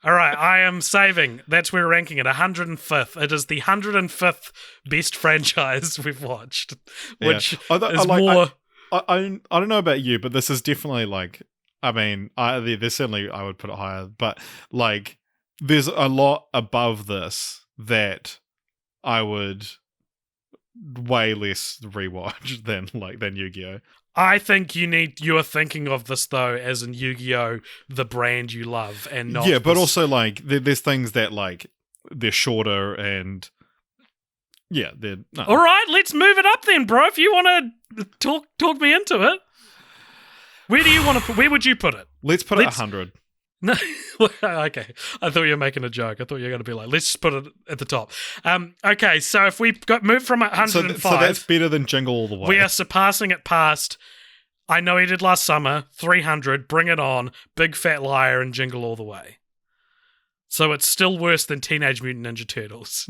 All right, I am saving. That's where we're ranking it. 105th. It is the 105th best franchise we've watched, which is more. I don't know about you, but this is definitely like. I mean, there's certainly I would put it higher, but like, there's a lot above this that I would way less rewatch than Yu-Gi-Oh! I think you are thinking of this, though, as in Yu-Gi-Oh! The brand you love, and not... Yeah, but also, like, there's things that, like, they're shorter and... Yeah, they're... No. All right, let's move it up then, bro. If you want to talk me into it. Where would you put it? Let's put it 100. No, okay. I thought you were making a joke. I thought you were going to be like, let's just put it at the top. Okay, so if we move from 105... So that's better than Jingle All the Way. We are surpassing it past I Know You Did Last Summer, 300, Bring It On, Big Fat Liar, and Jingle All the Way. So it's still worse than Teenage Mutant Ninja Turtles.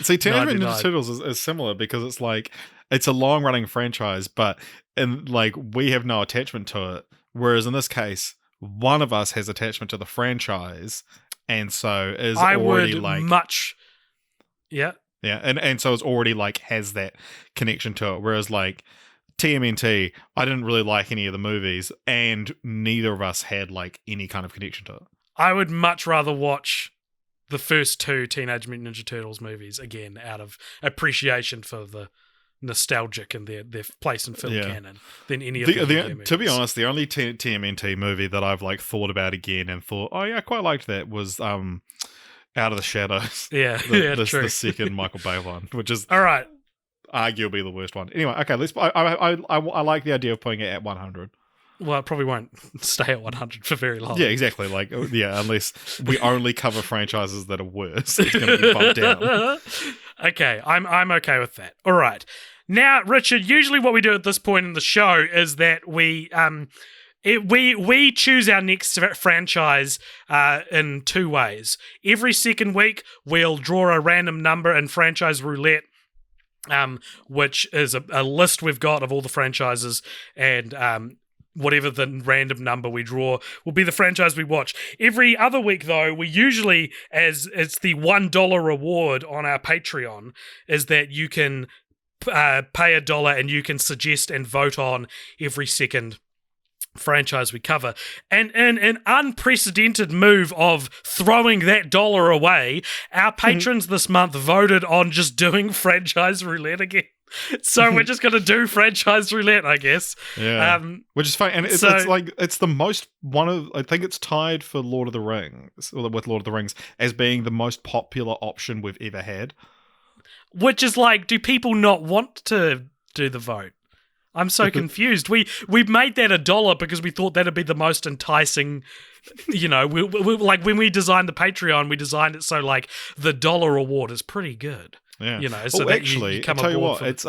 See, Teenage Mutant Ninja Turtles is similar because it's like, it's a long-running franchise, but we have no attachment to it. Whereas in this case... one of us has attachment to the franchise, and so is yeah, and so it's already like has that connection to it. Whereas like TMNT, I didn't really like any of the movies, and neither of us had like any kind of connection to it. I would much rather watch the first 2 Teenage Mutant Ninja Turtles movies again out of appreciation for the nostalgic and their place in film canon than any of the movies. To be honest, the only TMNT movie that I've like thought about again and thought, oh yeah, I quite liked that was Out of the Shadows. Yeah, true. The second Michael Bay one, which is all right, arguably the worst one. Anyway, okay, I like the idea of putting it at 100. Well, it probably won't stay at 100 for very long. Yeah, exactly. Like, unless we only cover franchises that are worse, it's going to be bumped down. Okay, I'm okay with that. All right. Now, Richard, usually what we do at this point in the show is that we choose our next franchise in two ways. Every second week, we'll draw a random number in franchise roulette, which is a list we've got of all the franchises, and whatever the random number we draw will be the franchise we watch. Every other week, though, we usually, as it's the $1 reward on our Patreon, is that you can pay $1 and you can suggest and vote on every second franchise we cover. And in an unprecedented move of throwing that dollar away, our patrons this month voted on just doing franchise roulette again. So we're just going to do franchise roulette, I guess. Yeah, which is fun, and it's like it's the most I think it's tied for Lord of the Rings with Lord of the Rings as being the most popular option we've ever had. Which is like, do people not want to do the vote? I'm so confused. We made that $1 because we thought that'd be the most enticing. We like when we designed the Patreon, we designed it so like the $1 reward is pretty good. Yeah. So actually, I'll tell you what, it's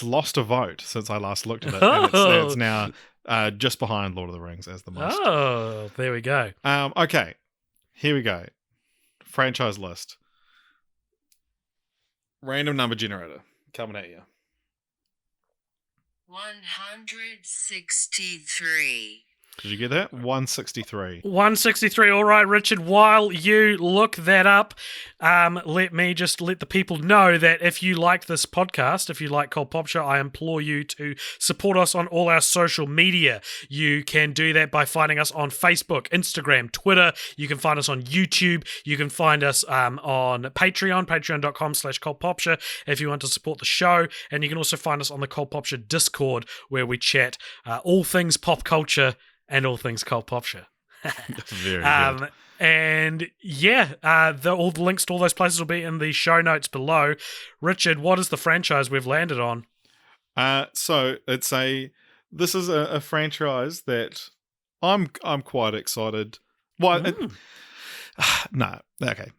lost a vote since I last looked at it. And it's now just behind Lord of the Rings as the most. Oh, there we go. Okay, here we go. Franchise list. Random number generator coming at you. 163. Did you get that? 163. 163. All right, Richard, while you look that up, let me just let the people know that if you like this podcast, if you like Cult Pop Show, I implore you to support us on all our social media. You can do that by finding us on Facebook, Instagram, Twitter. You can find us on YouTube. You can find us on Patreon, patreon.com/cultpopshow if you want to support the show. And you can also find us on the Cult Pop Show Discord, where we chat all things pop culture and all things Cult Pop Show. Very good. And yeah, all the links to all those places will be in the show notes below. Richard, what is the franchise we've landed on? So this is a franchise that I'm quite excited. Well, no, okay.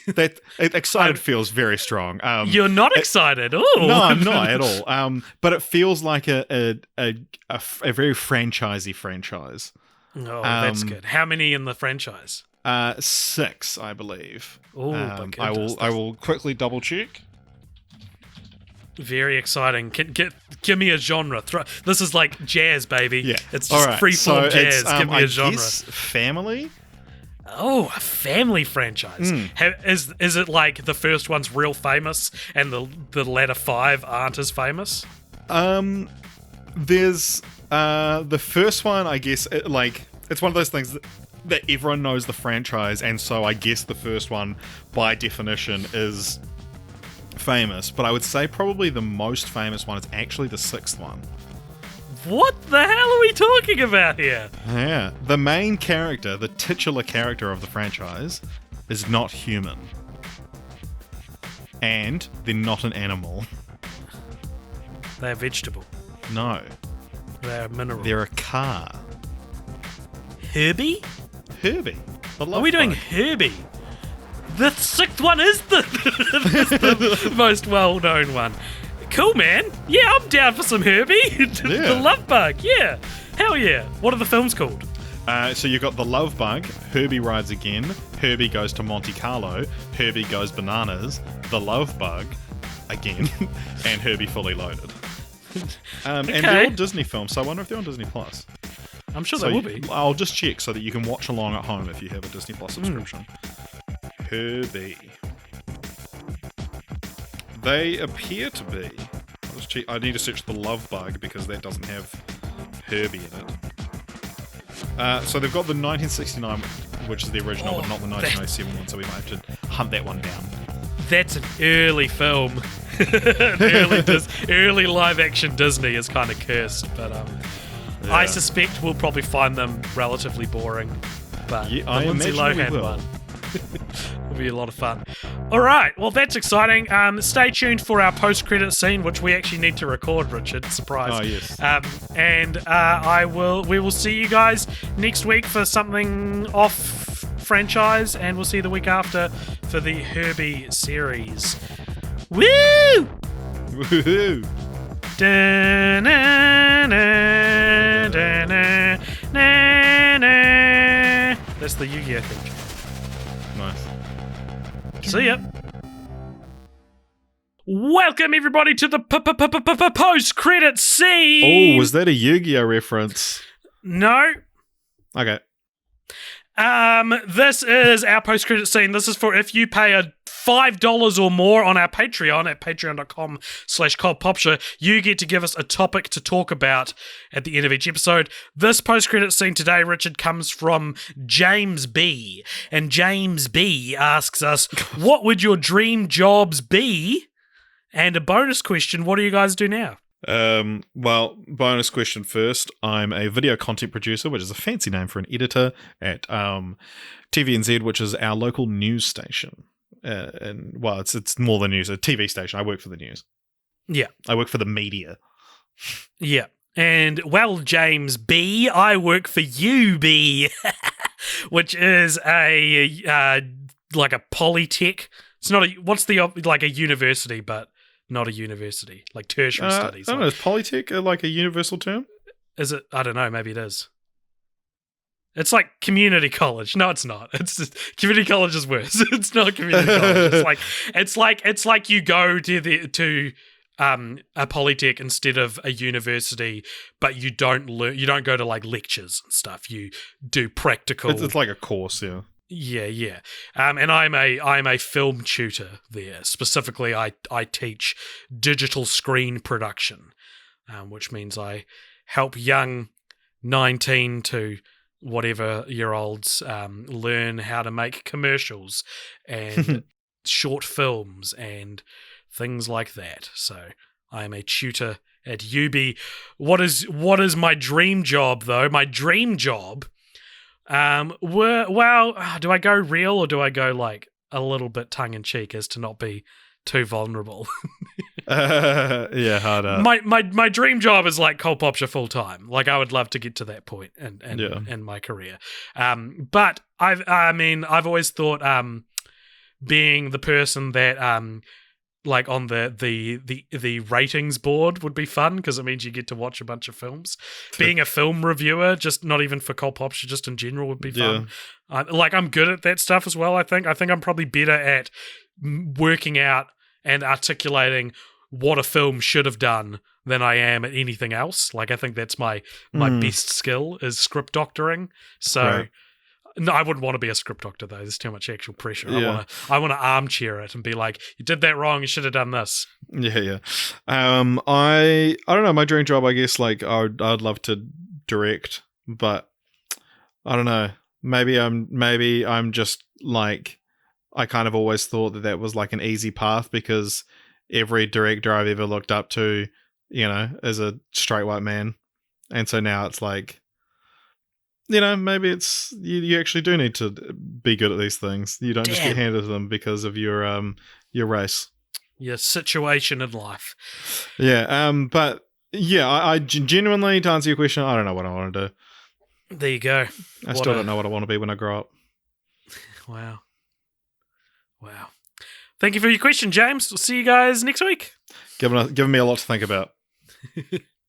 That excited feels very strong. You're not excited. Ooh. No, I'm not at all. But it feels like a very franchisey franchise. Oh, that's good. How many in the franchise? 6, I believe. Oh, I will quickly double check. Very exciting. Give me a genre. This is like jazz, baby. Yeah, it's just freeform jazz. Give me a genre. Guess family. Oh, a family franchise. Is it like the first one's real famous and the latter 5 aren't as famous? There's the first one, I guess, it's one of those things that everyone knows the franchise, and so I guess the first one, by definition, is famous. But I would say probably the most famous one is actually the 6th one. What the hell are we talking about here? Yeah. The main character, the titular character of the franchise, is not human. And they're not an animal. They're vegetable. No. They're a mineral. They're a car. Herbie? Herbie. Are we doing Herbie? The 6th one is the most well-known one. Cool, man. Yeah, I'm down for some Herbie. The Love Bug, yeah. Hell yeah. What are the films called? So you've got The Love Bug, Herbie Rides Again, Herbie Goes to Monte Carlo, Herbie Goes Bananas, The Love Bug, again, and Herbie Fully Loaded. And they're all Disney films, so I wonder if they're on Disney Plus. I'm sure they will be. I'll just check so that you can watch along at home if you have a Disney Plus subscription. Herbie. They appear to be. I'll just check. I need to search The Love Bug because that doesn't have Herbie in it. So they've got the 1969, which is the original, but not the 1907 one, so we might have to hunt that one down. That's an early film. Early live-action Disney is kind of cursed, but I suspect we'll probably find them relatively boring. But yeah, the I Lindsay imagine we Lohan will. one be a lot of fun. All right, well, that's exciting. Stay tuned for our post-credit scene, which we actually need to record, Richard. Surprise. Oh, yes. And we will see you guys next week for something off franchise, and we'll see you the week after for the Herbie series. Woo! Woohoo! That's the Yu-Gi-Oh theme. Nice. See ya. Welcome everybody to the post-credit scene. Oh, was that a Yu-Gi-Oh reference? No. Okay. This is our post-credit scene. This is for if you pay a $5 or more on our Patreon at patreon.com/cultpopture, you get to give us a topic to talk about at the end of each episode. This post-credit scene today, Richard, comes from James B. And James B asks us, what would your dream jobs be? And a bonus question, what do you guys do now? Well, bonus question first. I'm a video content producer, which is a fancy name for an editor at TVNZ, which is our local news station. And well, it's more than news, a TV station. I work for the news. Yeah. I work for the media. Yeah. And, well, James B., I work for UB, which is a, like a polytech. It's not like a university, but not a university, like tertiary studies. I don't know, is polytech like a universal term? Is it? I don't know, maybe it is. It's like community college. No, it's not. It's just, community college is worse. It's not community college. It's like you go to a polytech instead of a university, but you don't go to like lectures and stuff. You do practical. It's like a course, yeah. Yeah. And I'm a film tutor there. Specifically, I teach digital screen production, which means I help young 19 to whatever year olds learn how to make commercials and short films and things like that. So I am a tutor at UB. What is my dream job though? My dream job. Do I go real or do I go like a little bit tongue in cheek as to not be too vulnerable? Yeah, hard up. My dream job is like Cult Popture full time. Like I would love to get to that point in my career. But I've always thought being the person that like on the ratings board would be fun because it means you get to watch a bunch of films. Being a film reviewer, just not even for Cult Popture, just in general would be fun. Yeah. I'm good at that stuff as well. I think I'm probably better at working out and articulating what a film should have done than I am at anything else. Like I think that's my best skill is script doctoring. So. Right. No, I wouldn't want to be a script doctor though. There's too much actual pressure. Yeah. I want to armchair it and be like, you did that wrong. You should have done this. Yeah. I don't know. My dream job, I guess, like I'd love to direct, but I don't know. Maybe I'm just like I kind of always thought that was like an easy path because every director I've ever looked up to, is a straight white man, and so now it's like. Maybe it's you actually do need to be good at these things. You don't just get handed them because of your race. Your situation in life. Yeah, but yeah, I genuinely, to answer your question, I don't know what I want to do. There you go. I still don't know what I want to be when I grow up. Wow. Thank you for your question, James. We'll see you guys next week. Giving me a lot to think about.